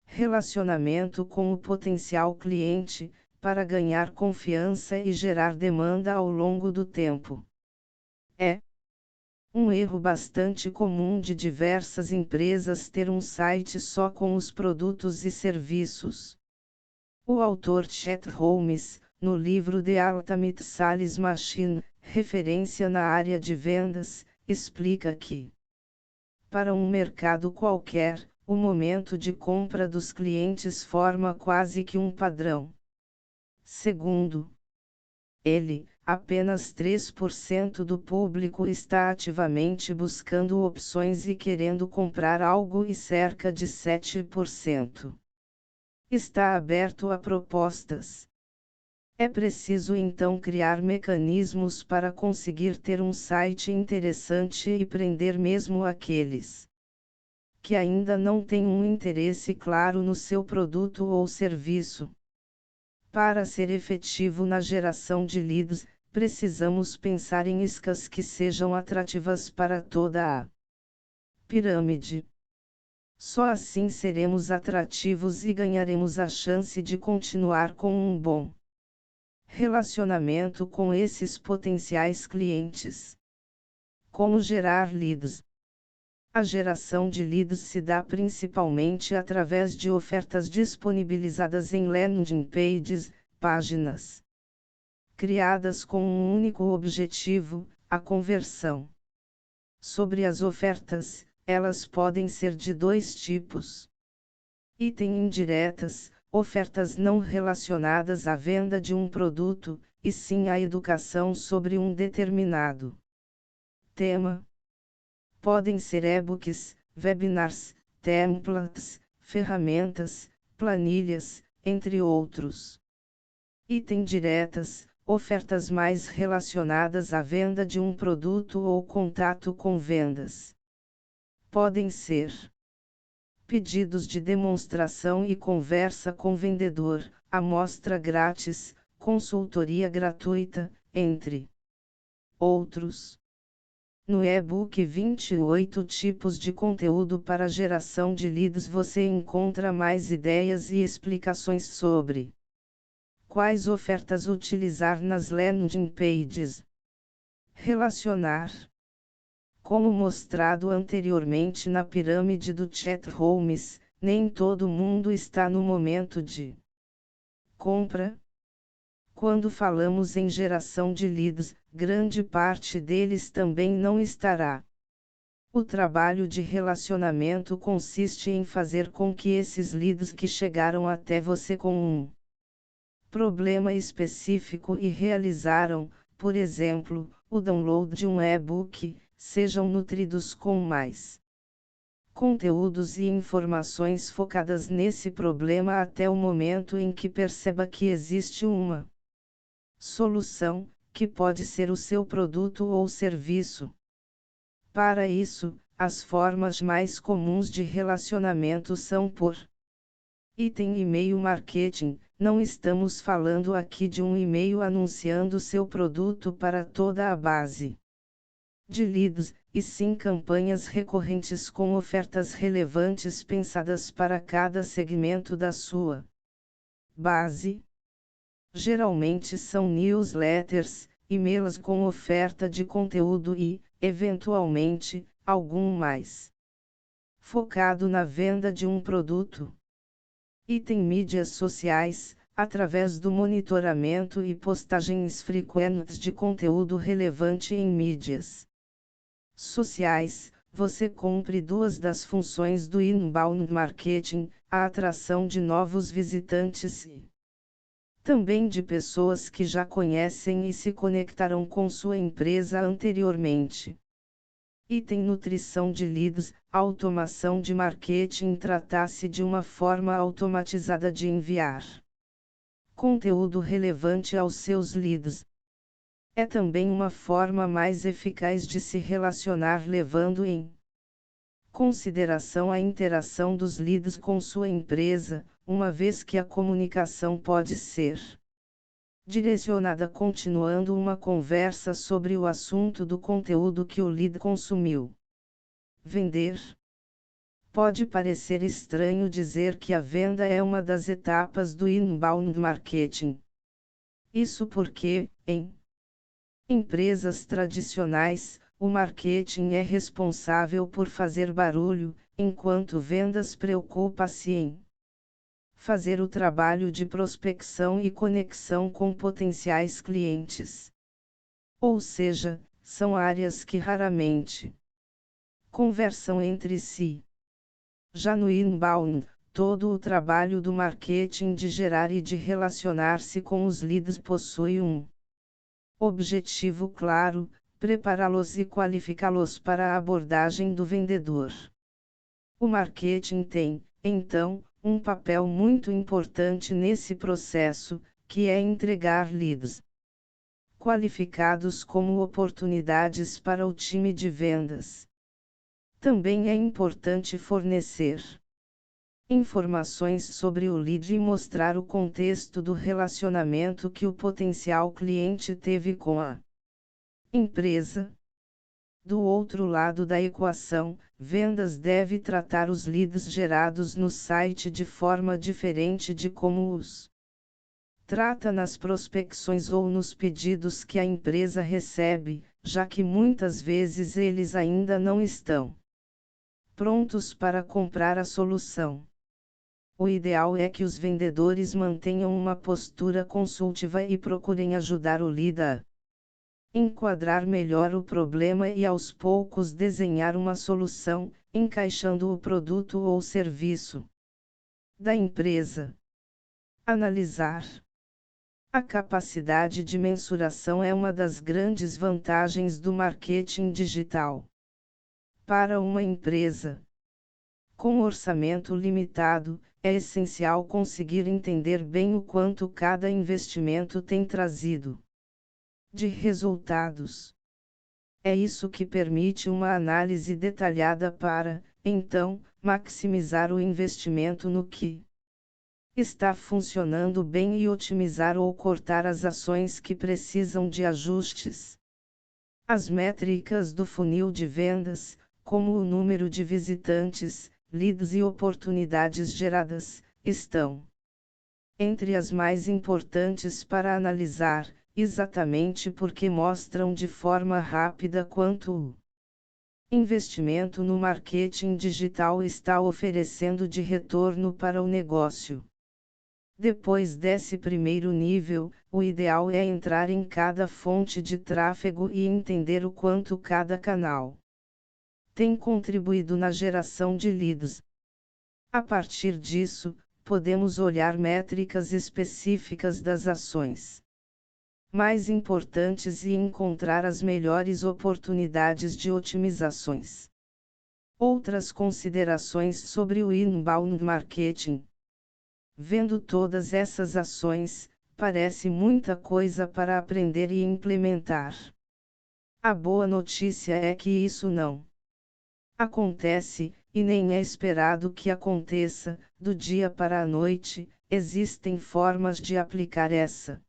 relacionamento com o potencial cliente, para ganhar confiança e gerar demanda ao longo do tempo. É um erro bastante comum de diversas empresas ter um site só com os produtos e serviços. O autor Chet Holmes, no livro The Ultimate Sales Machine, referência na área de vendas, explica que, para um mercado qualquer, o momento de compra dos clientes forma quase que um padrão. Segundo ele, apenas 3% do público está ativamente buscando opções e querendo comprar algo e cerca de 7% está aberto a propostas. É preciso então criar mecanismos para conseguir ter um site interessante e prender mesmo aqueles que ainda não têm um interesse claro no seu produto ou serviço. Para ser efetivo na geração de leads, precisamos pensar em iscas que sejam atrativas para toda a pirâmide. Só assim seremos atrativos e ganharemos a chance de continuar com um bom relacionamento com esses potenciais clientes. Como gerar leads? A geração de leads se dá principalmente através de ofertas disponibilizadas em landing pages, páginas criadas com um único objetivo, a conversão. Sobre as ofertas, elas podem ser de dois tipos. Item indiretas, ofertas não relacionadas à venda de um produto, e sim à educação sobre um determinado tema. Podem ser e-books, webinars, templates, ferramentas, planilhas, entre outros. Item diretas, ofertas mais relacionadas à venda de um produto ou contato com vendas. Podem ser pedidos de demonstração e conversa com vendedor, amostra grátis, consultoria gratuita, entre outros. No e-book 28 tipos de conteúdo para geração de leads você encontra mais ideias e explicações sobre quais ofertas utilizar nas landing pages. Relacionar. Como mostrado anteriormente na pirâmide do Chat Holmes, nem todo mundo está no momento de compra. Quando falamos em geração de leads, grande parte deles também não estará. O trabalho de relacionamento consiste em fazer com que esses leads que chegaram até você com um problema específico e realizaram, por exemplo, o download de um e-book, sejam nutridos com mais conteúdos e informações focadas nesse problema até o momento em que perceba que existe uma solução, que pode ser o seu produto ou serviço. Para isso, as formas mais comuns de relacionamento são por item e-mail marketing. Não estamos falando aqui de um e-mail anunciando seu produto para toda a base de leads, e sim campanhas recorrentes com ofertas relevantes pensadas para cada segmento da sua base. Geralmente são newsletters, e-mails com oferta de conteúdo e, eventualmente, algum mais focado na venda de um produto. Item mídias sociais, através do monitoramento e postagens frequentes de conteúdo relevante em mídias sociais, você cumpre duas das funções do inbound marketing, a atração de novos visitantes e também de pessoas que já conhecem e se conectaram com sua empresa anteriormente. Item nutrição de leads, automação de marketing. Trata-se de uma forma automatizada de enviar conteúdo relevante aos seus leads. É também uma forma mais eficaz de se relacionar levando em consideração a interação dos leads com sua empresa, uma vez que a comunicação pode ser direcionada continuando uma conversa sobre o assunto do conteúdo que o lead consumiu. Vender. Pode parecer estranho dizer que a venda é uma das etapas do inbound marketing. Isso porque, em empresas tradicionais, o marketing é responsável por fazer barulho, enquanto vendas preocupa-se em fazer o trabalho de prospecção e conexão com potenciais clientes. Ou seja, são áreas que raramente conversam entre si. Já no inbound, todo o trabalho do marketing de gerar e de relacionar-se com os leads possui um objetivo claro: prepará-los e qualificá-los para a abordagem do vendedor. O marketing tem, então, um papel muito importante nesse processo, que é entregar leads qualificados como oportunidades para o time de vendas. Também é importante fornecer informações sobre o lead e mostrar o contexto do relacionamento que o potencial cliente teve com a empresa. Do outro lado da equação, vendas deve tratar os leads gerados no site de forma diferente de como os trata nas prospecções ou nos pedidos que a empresa recebe, já que muitas vezes eles ainda não estão prontos para comprar a solução. O ideal é que os vendedores mantenham uma postura consultiva e procurem ajudar o líder a enquadrar melhor o problema e aos poucos desenhar uma solução, encaixando o produto ou serviço da empresa. Analisar. A capacidade de mensuração é uma das grandes vantagens do marketing digital. Para uma empresa com orçamento limitado, é essencial conseguir entender bem o quanto cada investimento tem trazido de resultados. É isso que permite uma análise detalhada para, então, maximizar o investimento no que está funcionando bem e otimizar ou cortar as ações que precisam de ajustes. As métricas do funil de vendas, como o número de visitantes, leads e oportunidades geradas, estão entre as mais importantes para analisar, exatamente porque mostram de forma rápida quanto o investimento no marketing digital está oferecendo de retorno para o negócio. Depois desse primeiro nível, o ideal é entrar em cada fonte de tráfego e entender o quanto cada canal tem contribuído na geração de leads. A partir disso, podemos olhar métricas específicas das ações mais importantes e encontrar as melhores oportunidades de otimizações. Outras considerações sobre o inbound marketing. Vendo todas essas ações, parece muita coisa para aprender e implementar. A boa notícia é que isso não acontece, e nem é esperado que aconteça, do dia para a noite. Existem formas de aplicar essa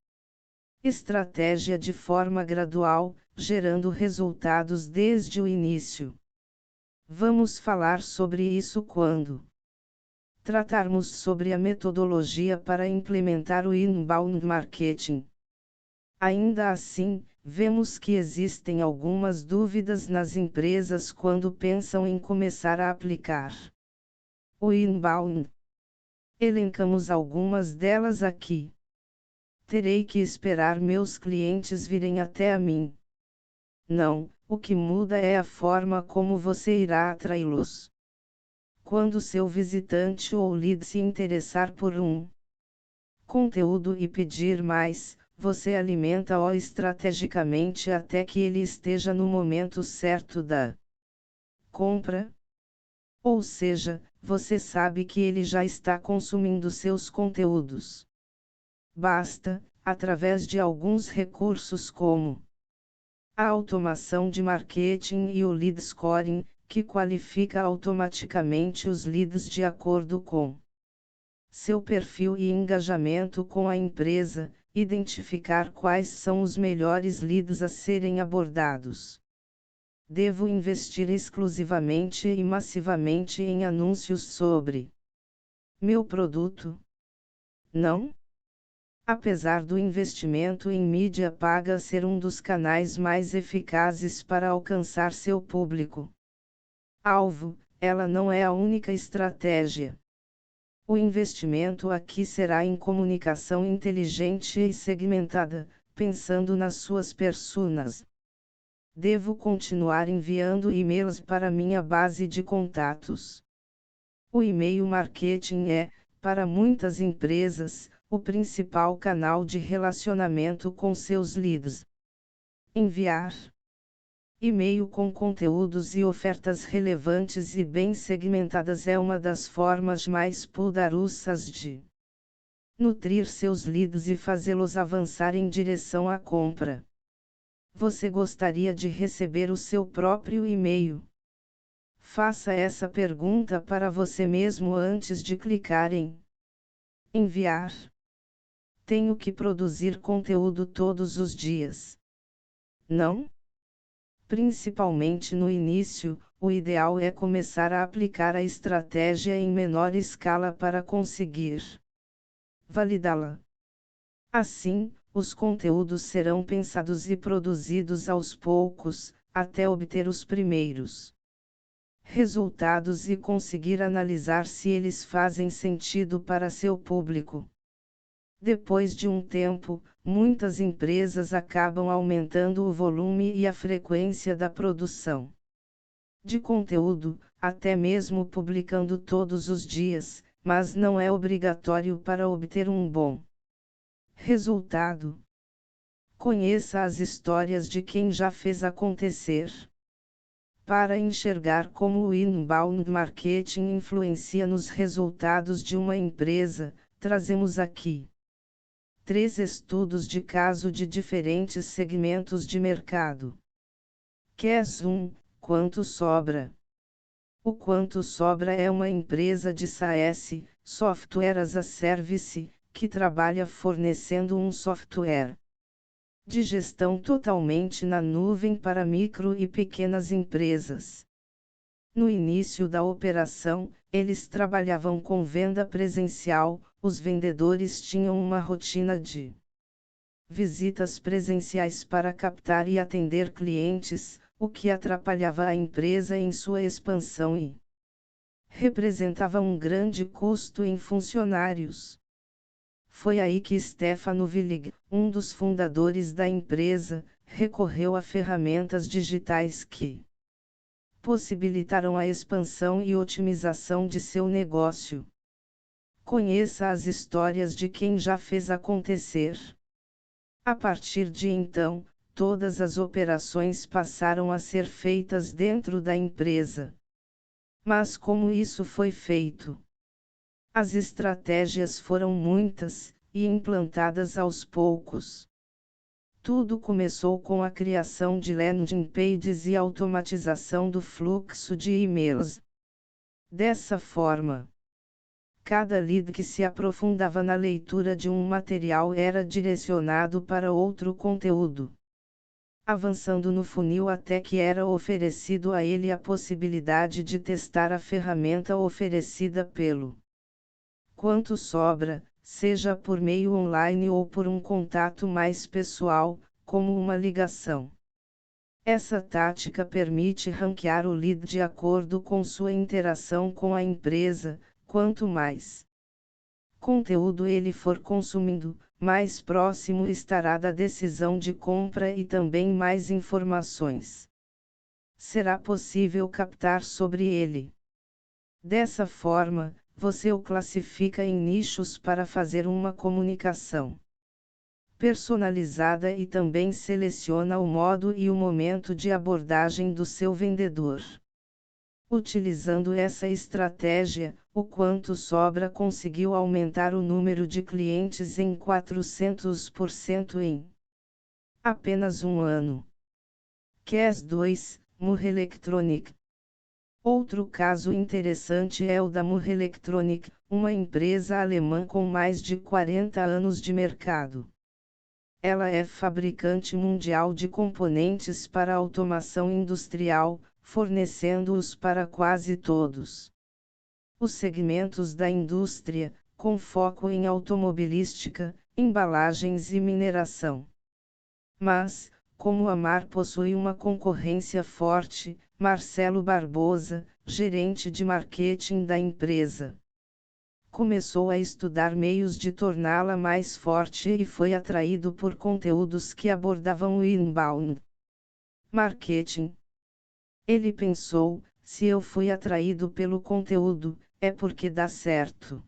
estratégia de forma gradual, gerando resultados desde o início. Vamos falar sobre isso quando tratarmos sobre a metodologia para implementar o inbound marketing. Ainda assim, vemos que existem algumas dúvidas nas empresas quando pensam em começar a aplicar o inbound. Elencamos algumas delas aqui. Terei que esperar meus clientes virem até a mim. Não, o que muda é a forma como você irá atraí-los. Quando seu visitante ou lead se interessar por um conteúdo e pedir mais, você alimenta-o estrategicamente até que ele esteja no momento certo da compra. Ou seja, você sabe que ele já está consumindo seus conteúdos. Basta, através de alguns recursos como a automação de marketing e o lead scoring, que qualifica automaticamente os leads de acordo com seu perfil e engajamento com a empresa, identificar quais são os melhores leads a serem abordados. Devo investir exclusivamente e massivamente em anúncios sobre meu produto? Não? Apesar do investimento em mídia paga ser um dos canais mais eficazes para alcançar seu público-alvo, ela não é a única estratégia. O investimento aqui será em comunicação inteligente e segmentada, pensando nas suas personas. Devo continuar enviando e-mails para minha base de contatos. O e-mail marketing é, para muitas empresas, o principal canal de relacionamento com seus leads. Enviar e-mail com conteúdos e ofertas relevantes e bem segmentadas é uma das formas mais poderosas de nutrir seus leads e fazê-los avançar em direção à compra. Você gostaria de receber o seu próprio e-mail? Faça essa pergunta para você mesmo antes de clicar em enviar. Tenho que produzir conteúdo todos os dias. Não? Principalmente no início, o ideal é começar a aplicar a estratégia em menor escala para conseguir validá-la. Assim, os conteúdos serão pensados e produzidos aos poucos, até obter os primeiros resultados e conseguir analisar se eles fazem sentido para seu público. Depois de um tempo, muitas empresas acabam aumentando o volume e a frequência da produção de conteúdo, até mesmo publicando todos os dias, mas não é obrigatório para obter um bom resultado. Conheça as histórias de quem já fez acontecer. Para enxergar como o inbound marketing influencia nos resultados de uma empresa, trazemos aqui 3 estudos de caso de diferentes segmentos de mercado. Case 1, Quanto Sobra? O Quanto Sobra é uma empresa de SaaS, Software as a Service, que trabalha fornecendo um software de gestão totalmente na nuvem para micro e pequenas empresas. No início da operação, eles trabalhavam com venda presencial, os vendedores tinham uma rotina de visitas presenciais para captar e atender clientes, o que atrapalhava a empresa em sua expansão e representava um grande custo em funcionários. Foi aí que Stefano Willig, um dos fundadores da empresa, recorreu a ferramentas digitais que possibilitaram a expansão e otimização de seu negócio. Conheça as histórias de quem já fez acontecer. A partir de então, todas as operações passaram a ser feitas dentro da empresa. Mas como isso foi feito? As estratégias foram muitas, e implantadas aos poucos. Tudo começou com a criação de landing pages e automatização do fluxo de e-mails. Dessa forma, cada lead que se aprofundava na leitura de um material era direcionado para outro conteúdo, avançando no funil até que era oferecido a ele a possibilidade de testar a ferramenta oferecida pelo Quanto Sobra, seja por meio online ou por um contato mais pessoal, como uma ligação. Essa tática permite ranquear o lead de acordo com sua interação com a empresa. Quanto mais conteúdo ele for consumindo, mais próximo estará da decisão de compra e também mais informações será possível captar sobre ele. Dessa forma, você o classifica em nichos para fazer uma comunicação personalizada e também seleciona o modo e o momento de abordagem do seu vendedor. Utilizando essa estratégia, o Quanto Sobra conseguiu aumentar o número de clientes em 400% em apenas um ano. Case 2, Murr Electronic. Outro caso interessante é o da Murr Electronic, uma empresa alemã com mais de 40 anos de mercado. Ela é fabricante mundial de componentes para automação industrial, fornecendo-os para quase todos os segmentos da indústria, com foco em automobilística, embalagens e mineração. Mas, como a Mar possui uma concorrência forte, Marcelo Barbosa, gerente de marketing da empresa, começou a estudar meios de torná-la mais forte e foi atraído por conteúdos que abordavam o inbound marketing. Ele pensou: se eu fui atraído pelo conteúdo, é porque dá certo.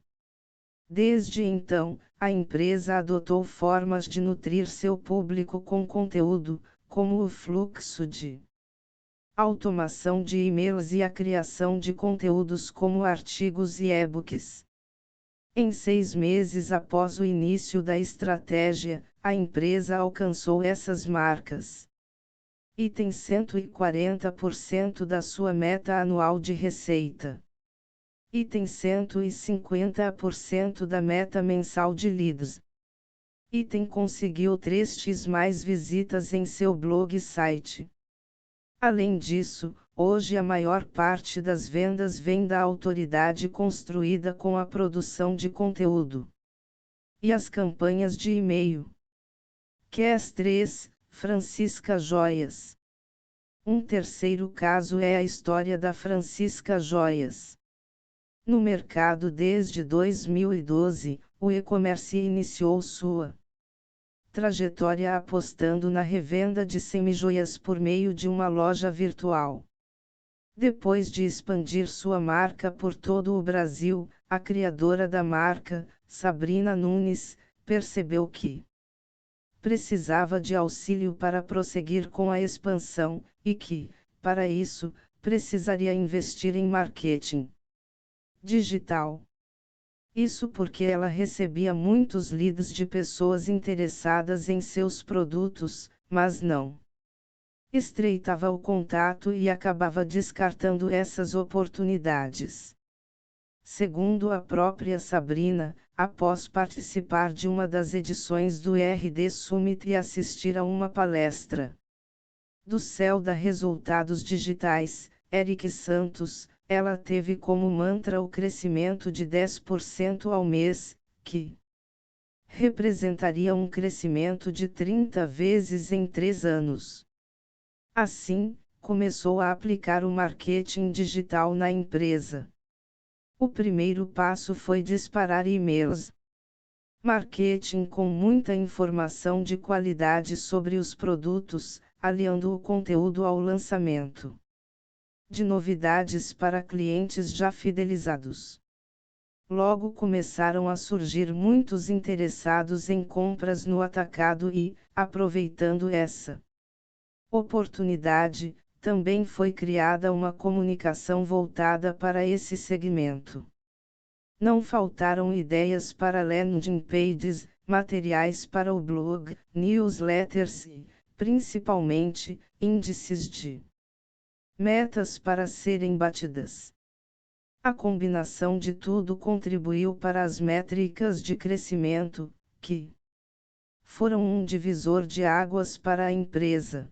Desde então, a empresa adotou formas de nutrir seu público com conteúdo, como o fluxo de automação de e-mails e a criação de conteúdos como artigos e e-books. Em 6 meses após o início da estratégia, a empresa alcançou essas marcas e tem 140% da sua meta anual de receita. E tem 150% da meta mensal de leads. Item conseguiu 3x mais visitas em seu blog e site. Além disso, hoje a maior parte das vendas vem da autoridade construída com a produção de conteúdo e as campanhas de e-mail. QS 3, Francisca Joias. Um terceiro caso é a história da Francisca Joias. No mercado desde 2012, o e-commerce iniciou sua trajetória apostando na revenda de semijoias por meio de uma loja virtual. Depois de expandir sua marca por todo o Brasil, a criadora da marca, Sabrina Nunes, percebeu que precisava de auxílio para prosseguir com a expansão, e que, para isso, precisaria investir em marketing digital. Isso porque ela recebia muitos leads de pessoas interessadas em seus produtos, mas não estreitava o contato e acabava descartando essas oportunidades. Segundo a própria Sabrina, após participar de uma das edições do RD Summit e assistir a uma palestra do Céu da Resultados Digitais, Eric Santos, ela teve como mantra o crescimento de 10% ao mês, que representaria um crescimento de 30 vezes em 3 anos. Assim, começou a aplicar o marketing digital na empresa. O primeiro passo foi disparar e-mails marketing com muita informação de qualidade sobre os produtos, aliando o conteúdo ao lançamento de novidades para clientes já fidelizados. Logo começaram a surgir muitos interessados em compras no atacado e, aproveitando essa oportunidade, também foi criada uma comunicação voltada para esse segmento. Não faltaram ideias para landing pages, materiais para o blog, newsletters e, principalmente, índices de metas para serem batidas. A combinação de tudo contribuiu para as métricas de crescimento, que foram um divisor de águas para a empresa.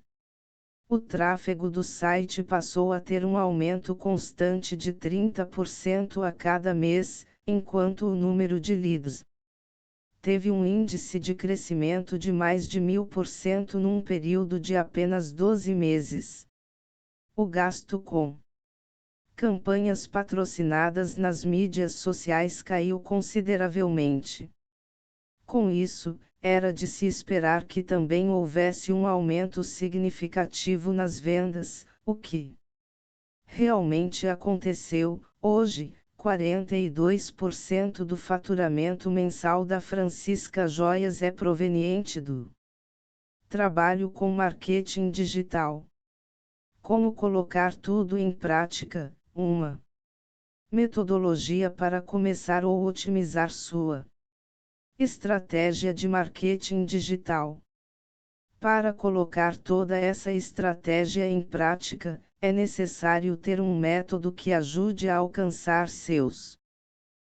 O tráfego do site passou a ter um aumento constante de 30% a cada mês, enquanto o número de leads teve um índice de crescimento de mais de 1000% num período de apenas 12 meses. O gasto com campanhas patrocinadas nas mídias sociais caiu consideravelmente. Com isso, era de se esperar que também houvesse um aumento significativo nas vendas, o que realmente aconteceu. Hoje, 42% do faturamento mensal da Francisca Joias é proveniente do trabalho com marketing digital. Como colocar tudo em prática? Uma metodologia para começar ou otimizar sua estratégia de marketing digital. Para colocar toda essa estratégia em prática, é necessário ter um método que ajude a alcançar seus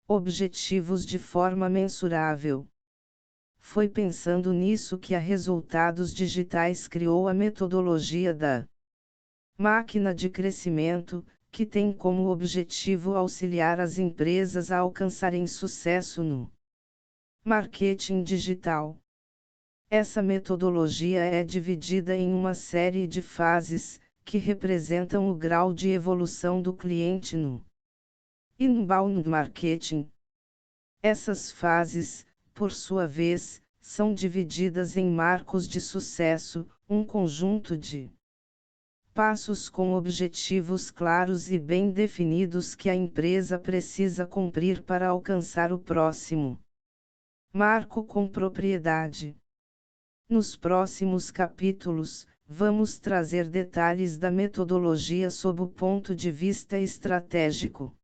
objetivos de forma mensurável. Foi pensando nisso que a Resultados Digitais criou a metodologia da máquina de crescimento, que tem como objetivo auxiliar as empresas a alcançarem sucesso no marketing digital. Essa metodologia é dividida em uma série de fases, que representam o grau de evolução do cliente no inbound marketing. Essas fases, por sua vez, são divididas em marcos de sucesso, um conjunto de passos com objetivos claros e bem definidos que a empresa precisa cumprir para alcançar o próximo marco com propriedade. Nos próximos capítulos, vamos trazer detalhes da metodologia sob o ponto de vista estratégico,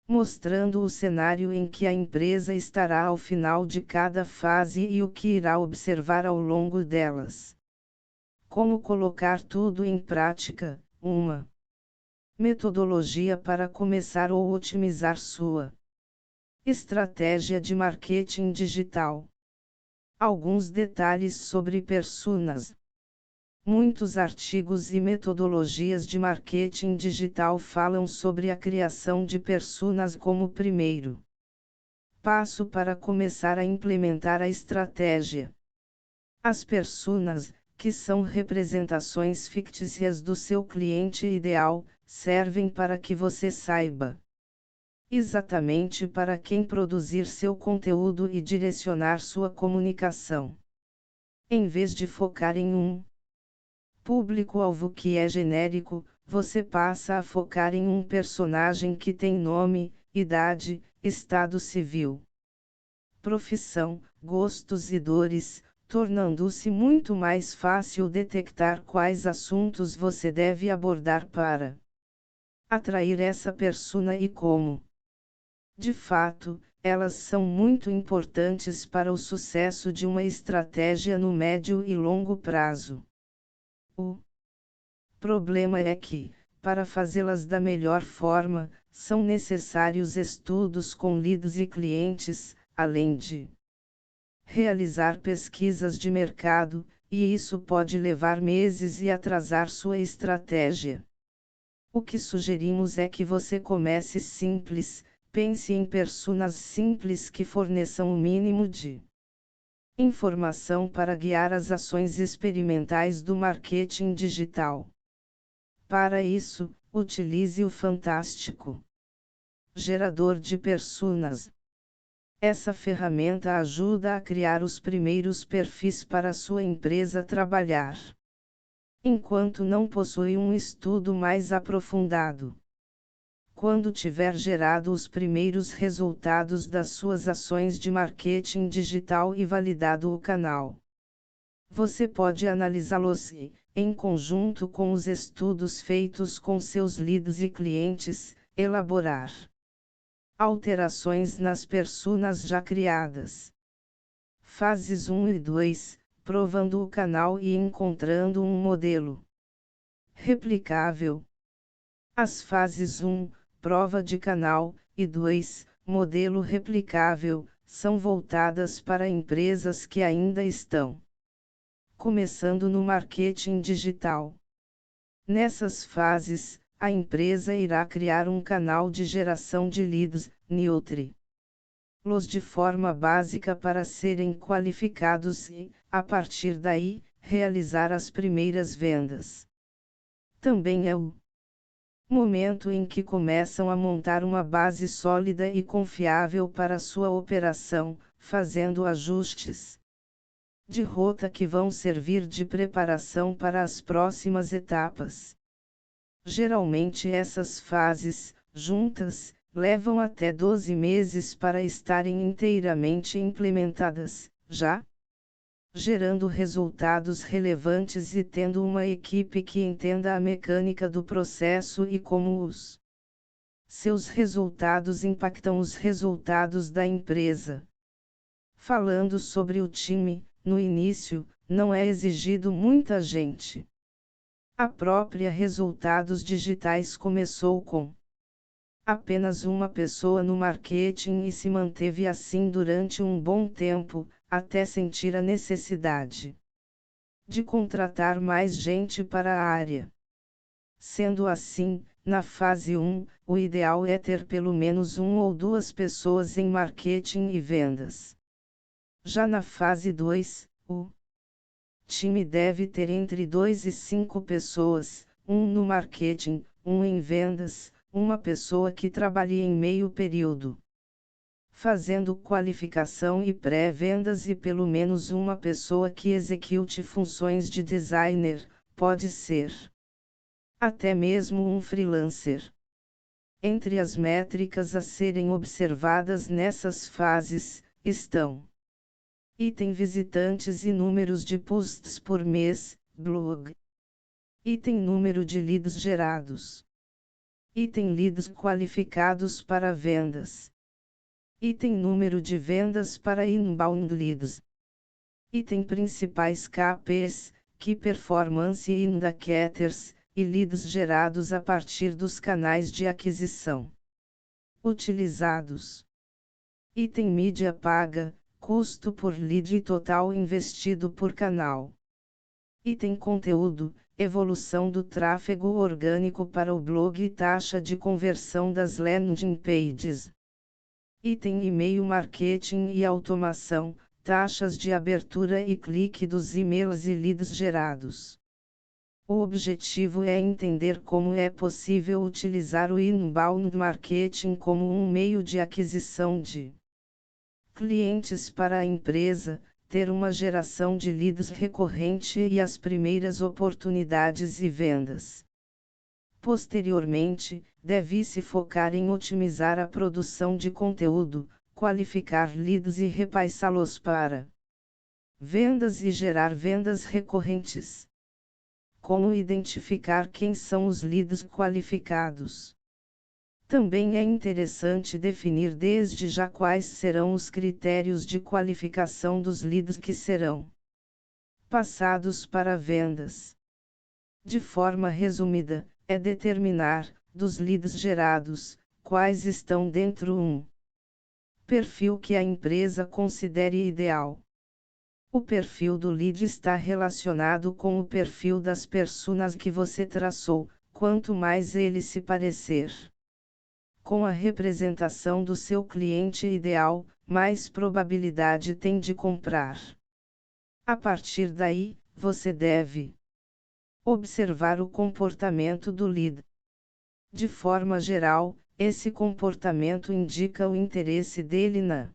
mostrando o cenário em que a empresa estará ao final de cada fase e o que irá observar ao longo delas. Como colocar tudo em prática? Uma metodologia para começar ou otimizar sua estratégia de marketing digital. Alguns detalhes sobre personas. Muitos artigos e metodologias de marketing digital falam sobre a criação de personas como primeiro passo para começar a implementar a estratégia. As personas, que são representações fictícias do seu cliente ideal, servem para que você saiba exatamente para quem produzir seu conteúdo e direcionar sua comunicação. Em vez de focar em um público-alvo que é genérico, você passa a focar em um personagem que tem nome, idade, estado civil, profissão, gostos e dores, tornando-se muito mais fácil detectar quais assuntos você deve abordar para atrair essa persona e como. De fato, elas são muito importantes para o sucesso de uma estratégia no médio e longo prazo. O problema é que, para fazê-las da melhor forma, são necessários estudos com leads e clientes, além de realizar pesquisas de mercado, e isso pode levar meses e atrasar sua estratégia. O que sugerimos é que você comece simples. Pense em personas simples que forneçam o mínimo de informação para guiar as ações experimentais do marketing digital. Para isso, utilize o fantástico gerador de personas. Essa ferramenta ajuda a criar os primeiros perfis para sua empresa trabalhar, enquanto não possui um estudo mais aprofundado. Quando tiver gerado os primeiros resultados das suas ações de marketing digital e validado o canal, você pode analisá-los e, em conjunto com os estudos feitos com seus leads e clientes, elaborar alterações nas personas já criadas. Fases 1 e 2, provando o canal e encontrando um modelo replicável. As fases 1, prova de canal, e 2, modelo replicável, são voltadas para empresas que ainda estão começando no marketing digital. Nessas fases, a empresa irá criar um canal de geração de leads, nutri-los de forma básica para serem qualificados e, a partir daí, realizar as primeiras vendas. Também é o momento em que começam a montar uma base sólida e confiável para sua operação, fazendo ajustes de rota que vão servir de preparação para as próximas etapas. Geralmente essas fases, juntas, levam até 12 meses para estarem inteiramente implementadas, já gerando resultados relevantes e tendo uma equipe que entenda a mecânica do processo e como os seus resultados impactam os resultados da empresa. Falando sobre o time, no início, não é exigido muita gente. A própria Resultados Digitais começou com apenas uma pessoa no marketing e se manteve assim durante um bom tempo, até sentir a necessidade de contratar mais gente para a área. Sendo assim, na fase 1, o ideal é ter pelo menos 1 ou 2 pessoas em marketing e vendas. Já na fase 2, o time deve ter entre 2 e 5 pessoas, 1 no marketing, 1 em vendas, uma pessoa que trabalhe em meio período, fazendo qualificação e pré-vendas e pelo menos uma pessoa que execute funções de designer, pode ser até mesmo um freelancer. Entre as métricas a serem observadas nessas fases, estão item visitantes e números de posts por mês, blog. Item número de leads gerados. Item leads qualificados para vendas. Item número de vendas para inbound leads. Item principais KPIs, Key Performance Indicators, e leads gerados a partir dos canais de aquisição utilizados. Item mídia paga, custo por lead e total investido por canal. Item conteúdo, evolução do tráfego orgânico para o blog e taxa de conversão das landing pages. Item e-mail marketing e automação, taxas de abertura e clique dos e-mails e leads gerados. O objetivo é entender como é possível utilizar o inbound marketing como um meio de aquisição de clientes para a empresa, ter uma geração de leads recorrente e as primeiras oportunidades e vendas. Posteriormente, deve-se focar em otimizar a produção de conteúdo, qualificar leads e repassá-los para vendas e gerar vendas recorrentes. Como identificar quem são os leads qualificados? Também é interessante definir desde já quais serão os critérios de qualificação dos leads que serão passados para vendas. De forma resumida, é determinar, dos leads gerados, quais estão dentro perfil que a empresa considere ideal. O perfil do lead está relacionado com o perfil das personas que você traçou, quanto mais ele se parecer com a representação do seu cliente ideal, mais probabilidade tem de comprar. A partir daí, você deve observar o comportamento do lead. De forma geral, esse comportamento indica o interesse dele na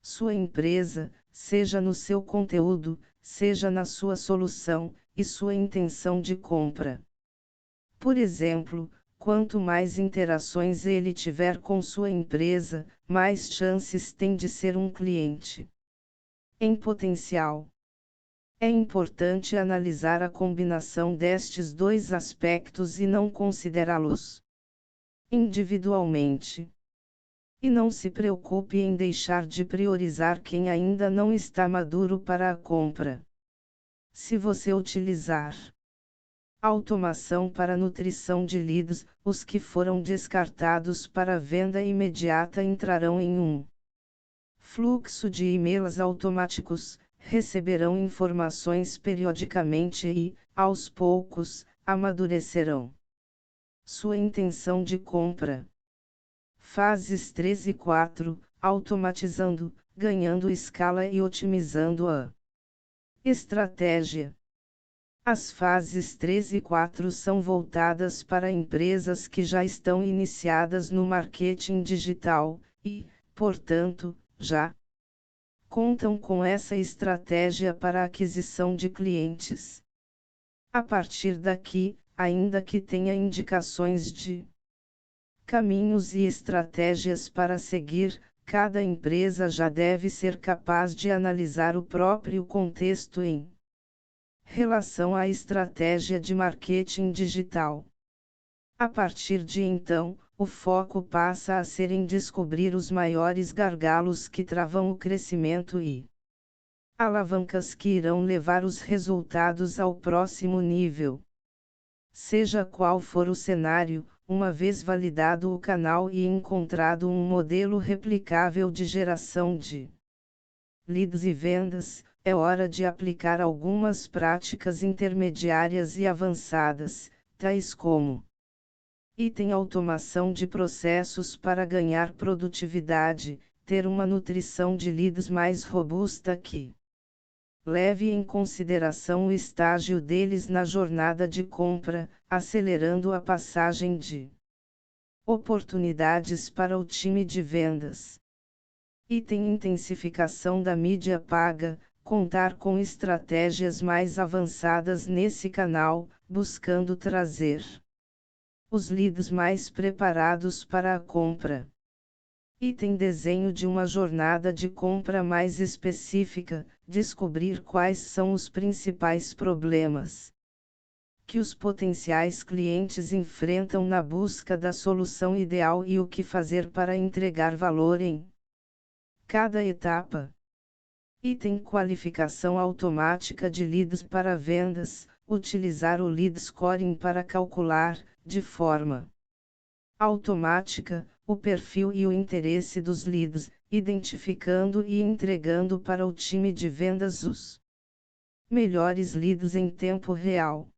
sua empresa, seja no seu conteúdo, seja na sua solução, e sua intenção de compra. Por exemplo, quanto mais interações ele tiver com sua empresa, mais chances tem de ser um cliente em potencial. É importante analisar a combinação destes dois aspectos e não considerá-los individualmente. E não se preocupe em deixar de priorizar quem ainda não está maduro para a compra. Se você utilizar automação para nutrição de leads, os que foram descartados para venda imediata entrarão em um fluxo de e-mails automáticos, receberão informações periodicamente e, aos poucos, amadurecerão sua intenção de compra. Fases 3 e 4, automatizando, ganhando escala e otimizando a estratégia. As fases 3 e 4 são voltadas para empresas que já estão iniciadas no marketing digital, e, portanto, já contam com essa estratégia para a aquisição de clientes. A partir daqui, ainda que tenha indicações de caminhos e estratégias para seguir, cada empresa já deve ser capaz de analisar o próprio contexto em relação à estratégia de marketing digital. A partir de então, o foco passa a ser em descobrir os maiores gargalos que travam o crescimento e alavancas que irão levar os resultados ao próximo nível. Seja qual for o cenário, uma vez validado o canal e encontrado um modelo replicável de geração de leads e vendas, é hora de aplicar algumas práticas intermediárias e avançadas, tais como item automação de processos para ganhar produtividade, ter uma nutrição de leads mais robusta que leve em consideração o estágio deles na jornada de compra, acelerando a passagem de oportunidades para o time de vendas. Item intensificação da mídia paga, contar com estratégias mais avançadas nesse canal, buscando trazer os leads mais preparados para a compra. Item desenho de uma jornada de compra mais específica, descobrir quais são os principais problemas que os potenciais clientes enfrentam na busca da solução ideal e o que fazer para entregar valor em cada etapa. Item qualificação automática de leads para vendas, utilizar o lead scoring para calcular, de forma automática, o perfil e o interesse dos leads, identificando e entregando para o time de vendas os melhores leads em tempo real.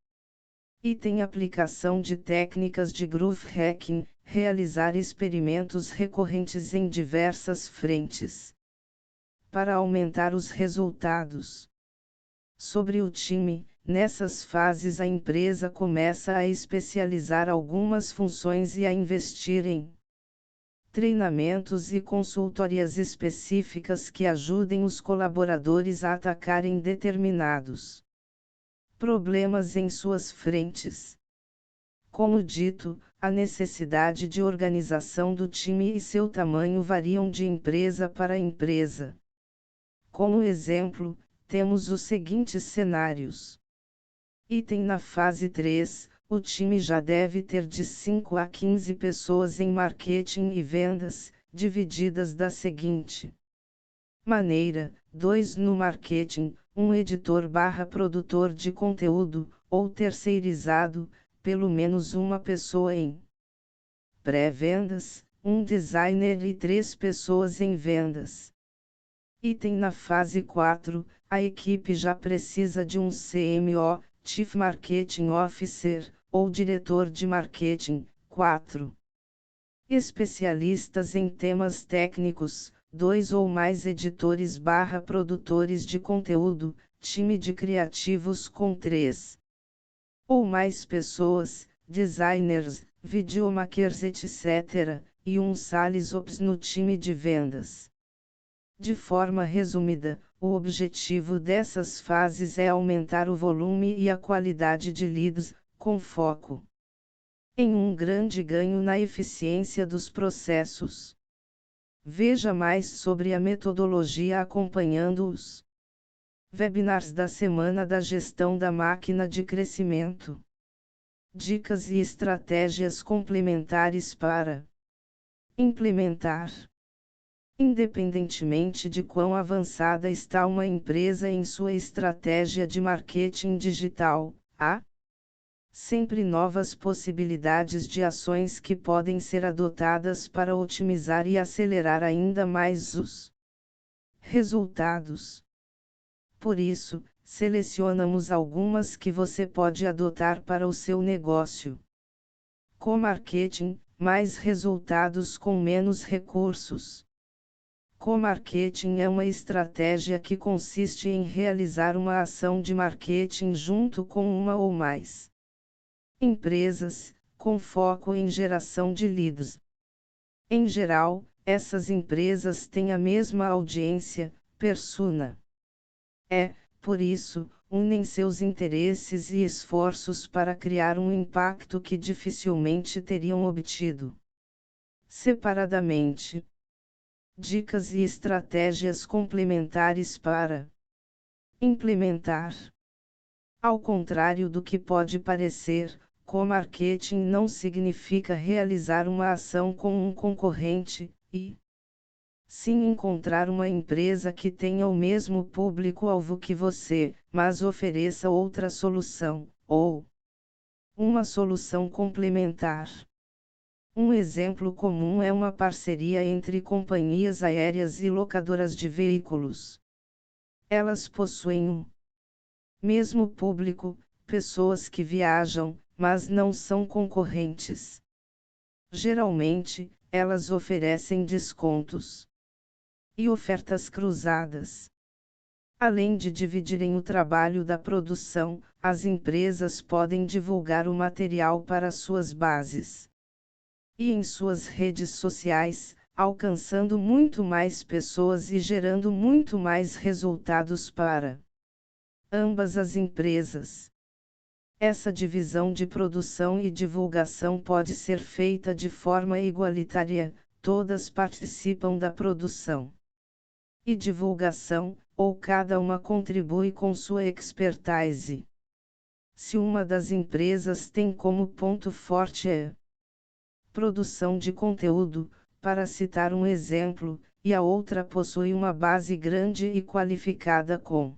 Item aplicação de técnicas de growth hacking, realizar experimentos recorrentes em diversas frentes para aumentar os resultados. Sobre o time, nessas fases a empresa começa a especializar algumas funções e a investir em treinamentos e consultorias específicas que ajudem os colaboradores a atacarem determinados problemas em suas frentes. Como dito, a necessidade de organização do time e seu tamanho variam de empresa para empresa. Como exemplo, temos os seguintes cenários. Item na fase 3, o time já deve ter de 5 a 15 pessoas em marketing e vendas, divididas da seguinte maneira: 2 no marketing, um editor/produtor de conteúdo, ou terceirizado, pelo menos uma pessoa em pré-vendas, um designer e 3 pessoas em vendas. Item na fase 4, a equipe já precisa de um CMO, Chief Marketing Officer, ou diretor de marketing. 4. Especialistas em temas técnicos, 2 ou mais editores/produtores de conteúdo, time de criativos com 3 ou mais pessoas, designers, videomakers etc., e um sales ops no time de vendas. De forma resumida, o objetivo dessas fases é aumentar o volume e a qualidade de leads, com foco em um grande ganho na eficiência dos processos. Veja mais sobre a metodologia acompanhando os webinars da Semana da Gestão da Máquina de Crescimento. Dicas e estratégias complementares para implementar. Independentemente de quão avançada está uma empresa em sua estratégia de marketing digital, há sempre novas possibilidades de ações que podem ser adotadas para otimizar e acelerar ainda mais os resultados. Por isso, selecionamos algumas que você pode adotar para o seu negócio. Co-marketing, mais resultados com menos recursos. Co-marketing é uma estratégia que consiste em realizar uma ação de marketing junto com uma ou mais empresas, com foco em geração de leads. Em geral, essas empresas têm a mesma audiência, persona. Por isso, unem seus interesses e esforços para criar um impacto que dificilmente teriam obtido separadamente. Dicas e estratégias complementares para implementar. Ao contrário do que pode parecer, co-marketing não significa realizar uma ação com um concorrente, e sim encontrar uma empresa que tenha o mesmo público-alvo que você, mas ofereça outra solução, ou uma solução complementar. Um exemplo comum é uma parceria entre companhias aéreas e locadoras de veículos. Elas possuem um mesmo público, pessoas que viajam, mas não são concorrentes. Geralmente, elas oferecem descontos e ofertas cruzadas. Além de dividirem o trabalho da produção, as empresas podem divulgar o material para suas bases e em suas redes sociais, alcançando muito mais pessoas e gerando muito mais resultados para ambas as empresas. Essa divisão de produção e divulgação pode ser feita de forma igualitária, todas participam da produção e divulgação, ou cada uma contribui com sua expertise. Se uma das empresas tem como ponto forte a produção de conteúdo, para citar um exemplo, e a outra possui uma base grande e qualificada com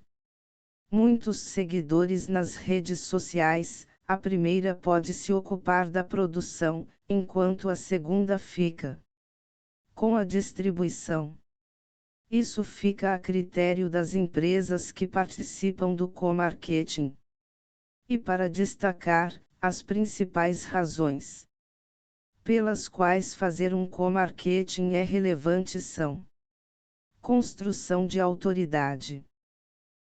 muitos seguidores nas redes sociais, a primeira pode se ocupar da produção, enquanto a segunda fica com a distribuição. Isso fica a critério das empresas que participam do co-marketing. E para destacar, as principais razões pelas quais fazer um co-marketing é relevante são: Construção de autoridade.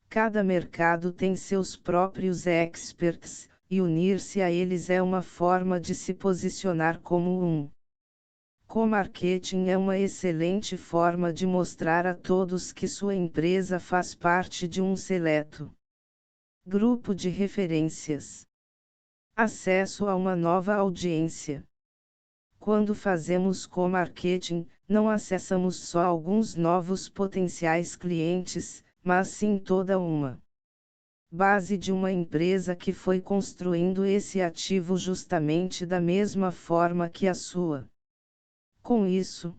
Cada mercado tem seus próprios experts, e unir-se a eles é uma forma de se posicionar como um. Co-marketing é uma excelente forma de mostrar a todos que sua empresa faz parte de um seleto grupo de referências. Acesso a uma nova audiência. Quando fazemos co-marketing, não acessamos só alguns novos potenciais clientes, mas sim toda uma base de uma empresa que foi construindo esse ativo justamente da mesma forma que a sua. Com isso,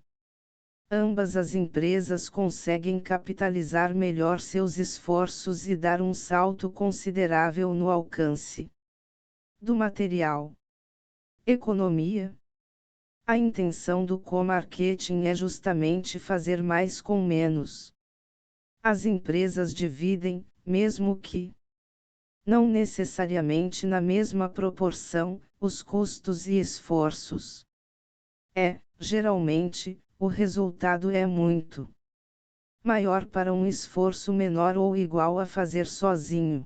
ambas as empresas conseguem capitalizar melhor seus esforços e dar um salto considerável no alcance do material. Economia. A intenção do co-marketing é justamente fazer mais com menos. As empresas dividem, mesmo que não necessariamente na mesma proporção, os custos e esforços. Geralmente, o resultado é muito maior para um esforço menor ou igual a fazer sozinho.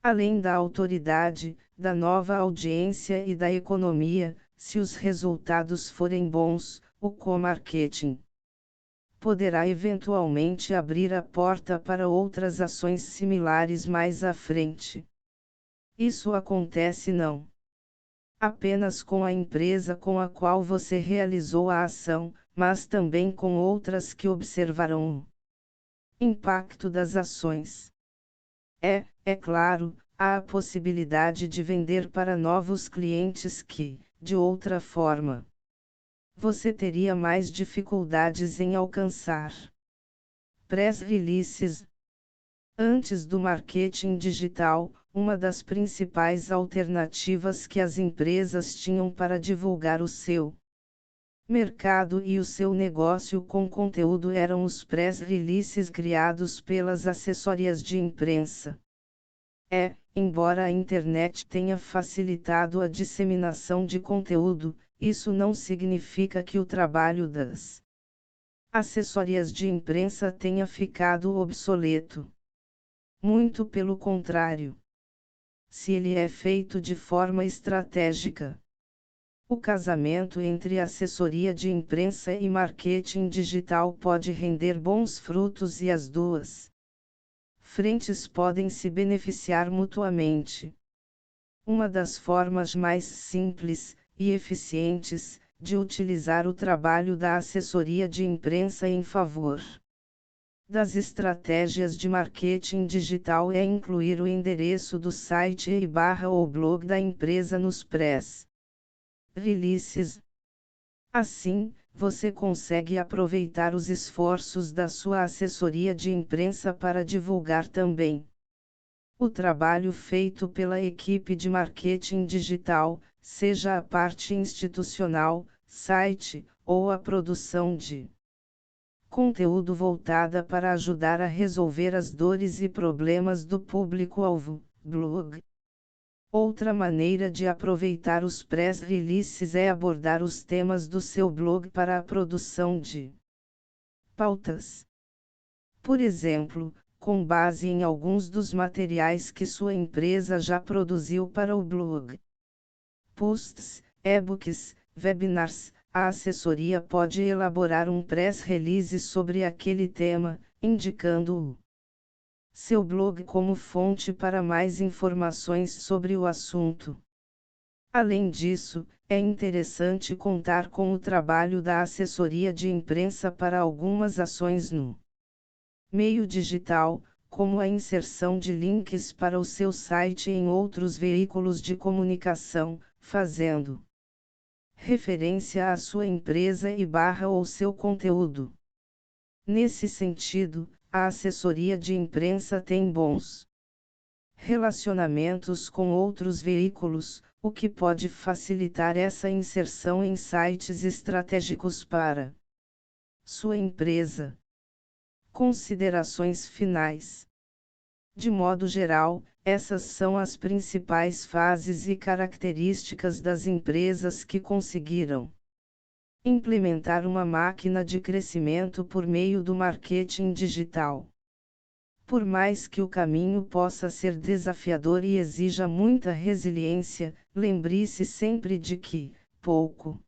Além da autoridade, da nova audiência e da economia, se os resultados forem bons, o co-marketing poderá eventualmente abrir a porta para outras ações similares mais à frente. Isso acontece não apenas com a empresa com a qual você realizou a ação, mas também com outras que observarão o impacto das ações. É claro, há a possibilidade de vender para novos clientes que, de outra forma, você teria mais dificuldades em alcançar. Press releases. Antes do marketing digital, uma das principais alternativas que as empresas tinham para divulgar o seu mercado e o seu negócio com conteúdo eram os press releases criados pelas assessorias de imprensa. Embora a internet tenha facilitado a disseminação de conteúdo, isso não significa que o trabalho das assessorias de imprensa tenha ficado obsoleto. Muito pelo contrário. Se ele é feito de forma estratégica, o casamento entre assessoria de imprensa e marketing digital pode render bons frutos e as duas frentes podem se beneficiar mutuamente. Uma das formas mais simples e eficientes de utilizar o trabalho da assessoria de imprensa em favor das estratégias de marketing digital é incluir o endereço do site ou blog da empresa nos press releases. Assim, você consegue aproveitar os esforços da sua assessoria de imprensa para divulgar também o trabalho feito pela equipe de marketing digital, seja a parte institucional, site, ou a produção de conteúdo voltada para ajudar a resolver as dores e problemas do público-alvo, blog. Outra maneira de aproveitar os press releases é abordar os temas do seu blog para a produção de pautas. Por exemplo, com base em alguns dos materiais que sua empresa já produziu para o blog. Posts, e-books, webinars, a assessoria pode elaborar um press release sobre aquele tema, indicando o seu blog como fonte para mais informações sobre o assunto. Além disso, é interessante contar com o trabalho da assessoria de imprensa para algumas ações no meio digital, como a inserção de links para o seu site em outros veículos de comunicação, fazendo referência à sua empresa ou seu conteúdo. Nesse sentido, a assessoria de imprensa tem bons relacionamentos com outros veículos, o que pode facilitar essa inserção em sites estratégicos para sua empresa. Considerações finais. De modo geral, essas são as principais fases e características das empresas que conseguiram Implementar uma máquina de crescimento por meio do marketing digital. Por mais que o caminho possa ser desafiador e exija muita resiliência, lembre-se sempre de que, pouco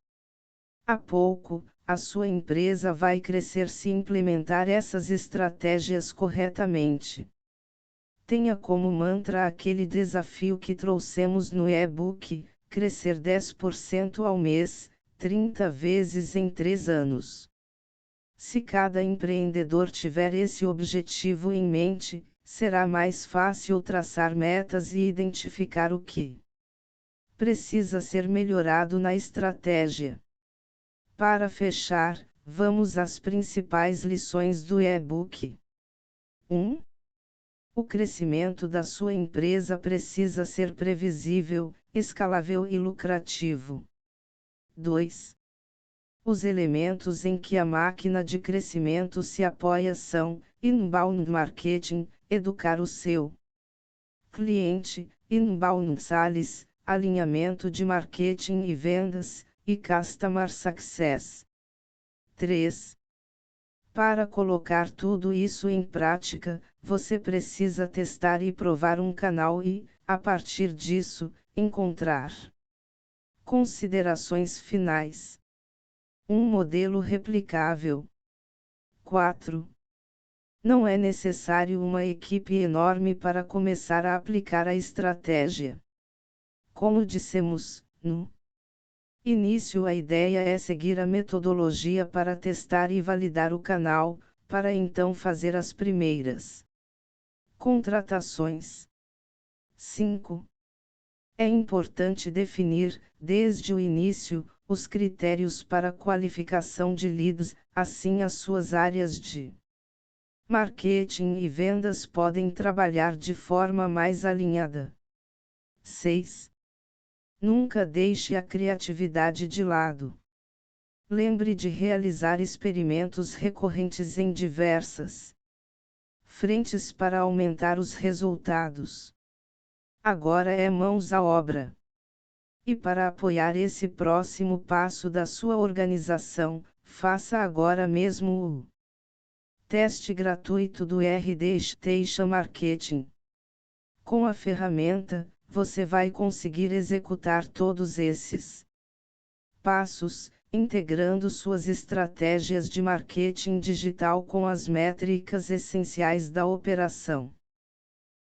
a pouco, a sua empresa vai crescer se implementar essas estratégias corretamente. Tenha como mantra aquele desafio que trouxemos no e-book: crescer 10% ao mês, 30 vezes em 3 anos. Se cada empreendedor tiver esse objetivo em mente, será mais fácil traçar metas e identificar o que precisa ser melhorado na estratégia. Para fechar, vamos às principais lições do e-book. 1. O crescimento da sua empresa precisa ser previsível, escalável e lucrativo. 2. Os elementos em que a máquina de crescimento se apoia são: inbound marketing, educar o seu cliente; inbound sales, alinhamento de marketing e vendas; e customer success. 3. Para colocar tudo isso em prática, você precisa testar e provar um canal e, a partir disso, encontrar. Considerações finais. Um modelo replicável. 4. Não é necessário uma equipe enorme para começar a aplicar a estratégia. Como dissemos, no início, a ideia é seguir a metodologia para testar e validar o canal, para então fazer as primeiras contratações. 5. É importante definir, desde o início, os critérios para qualificação de leads, assim as suas áreas de marketing e vendas podem trabalhar de forma mais alinhada. 6. Nunca deixe a criatividade de lado. Lembre de realizar experimentos recorrentes em diversas frentes para aumentar os resultados. Agora é mãos à obra. E para apoiar esse próximo passo da sua organização, faça agora mesmo o teste gratuito do RD Station Marketing. Com a ferramenta, você vai conseguir executar todos esses passos, integrando suas estratégias de marketing digital com as métricas essenciais da operação.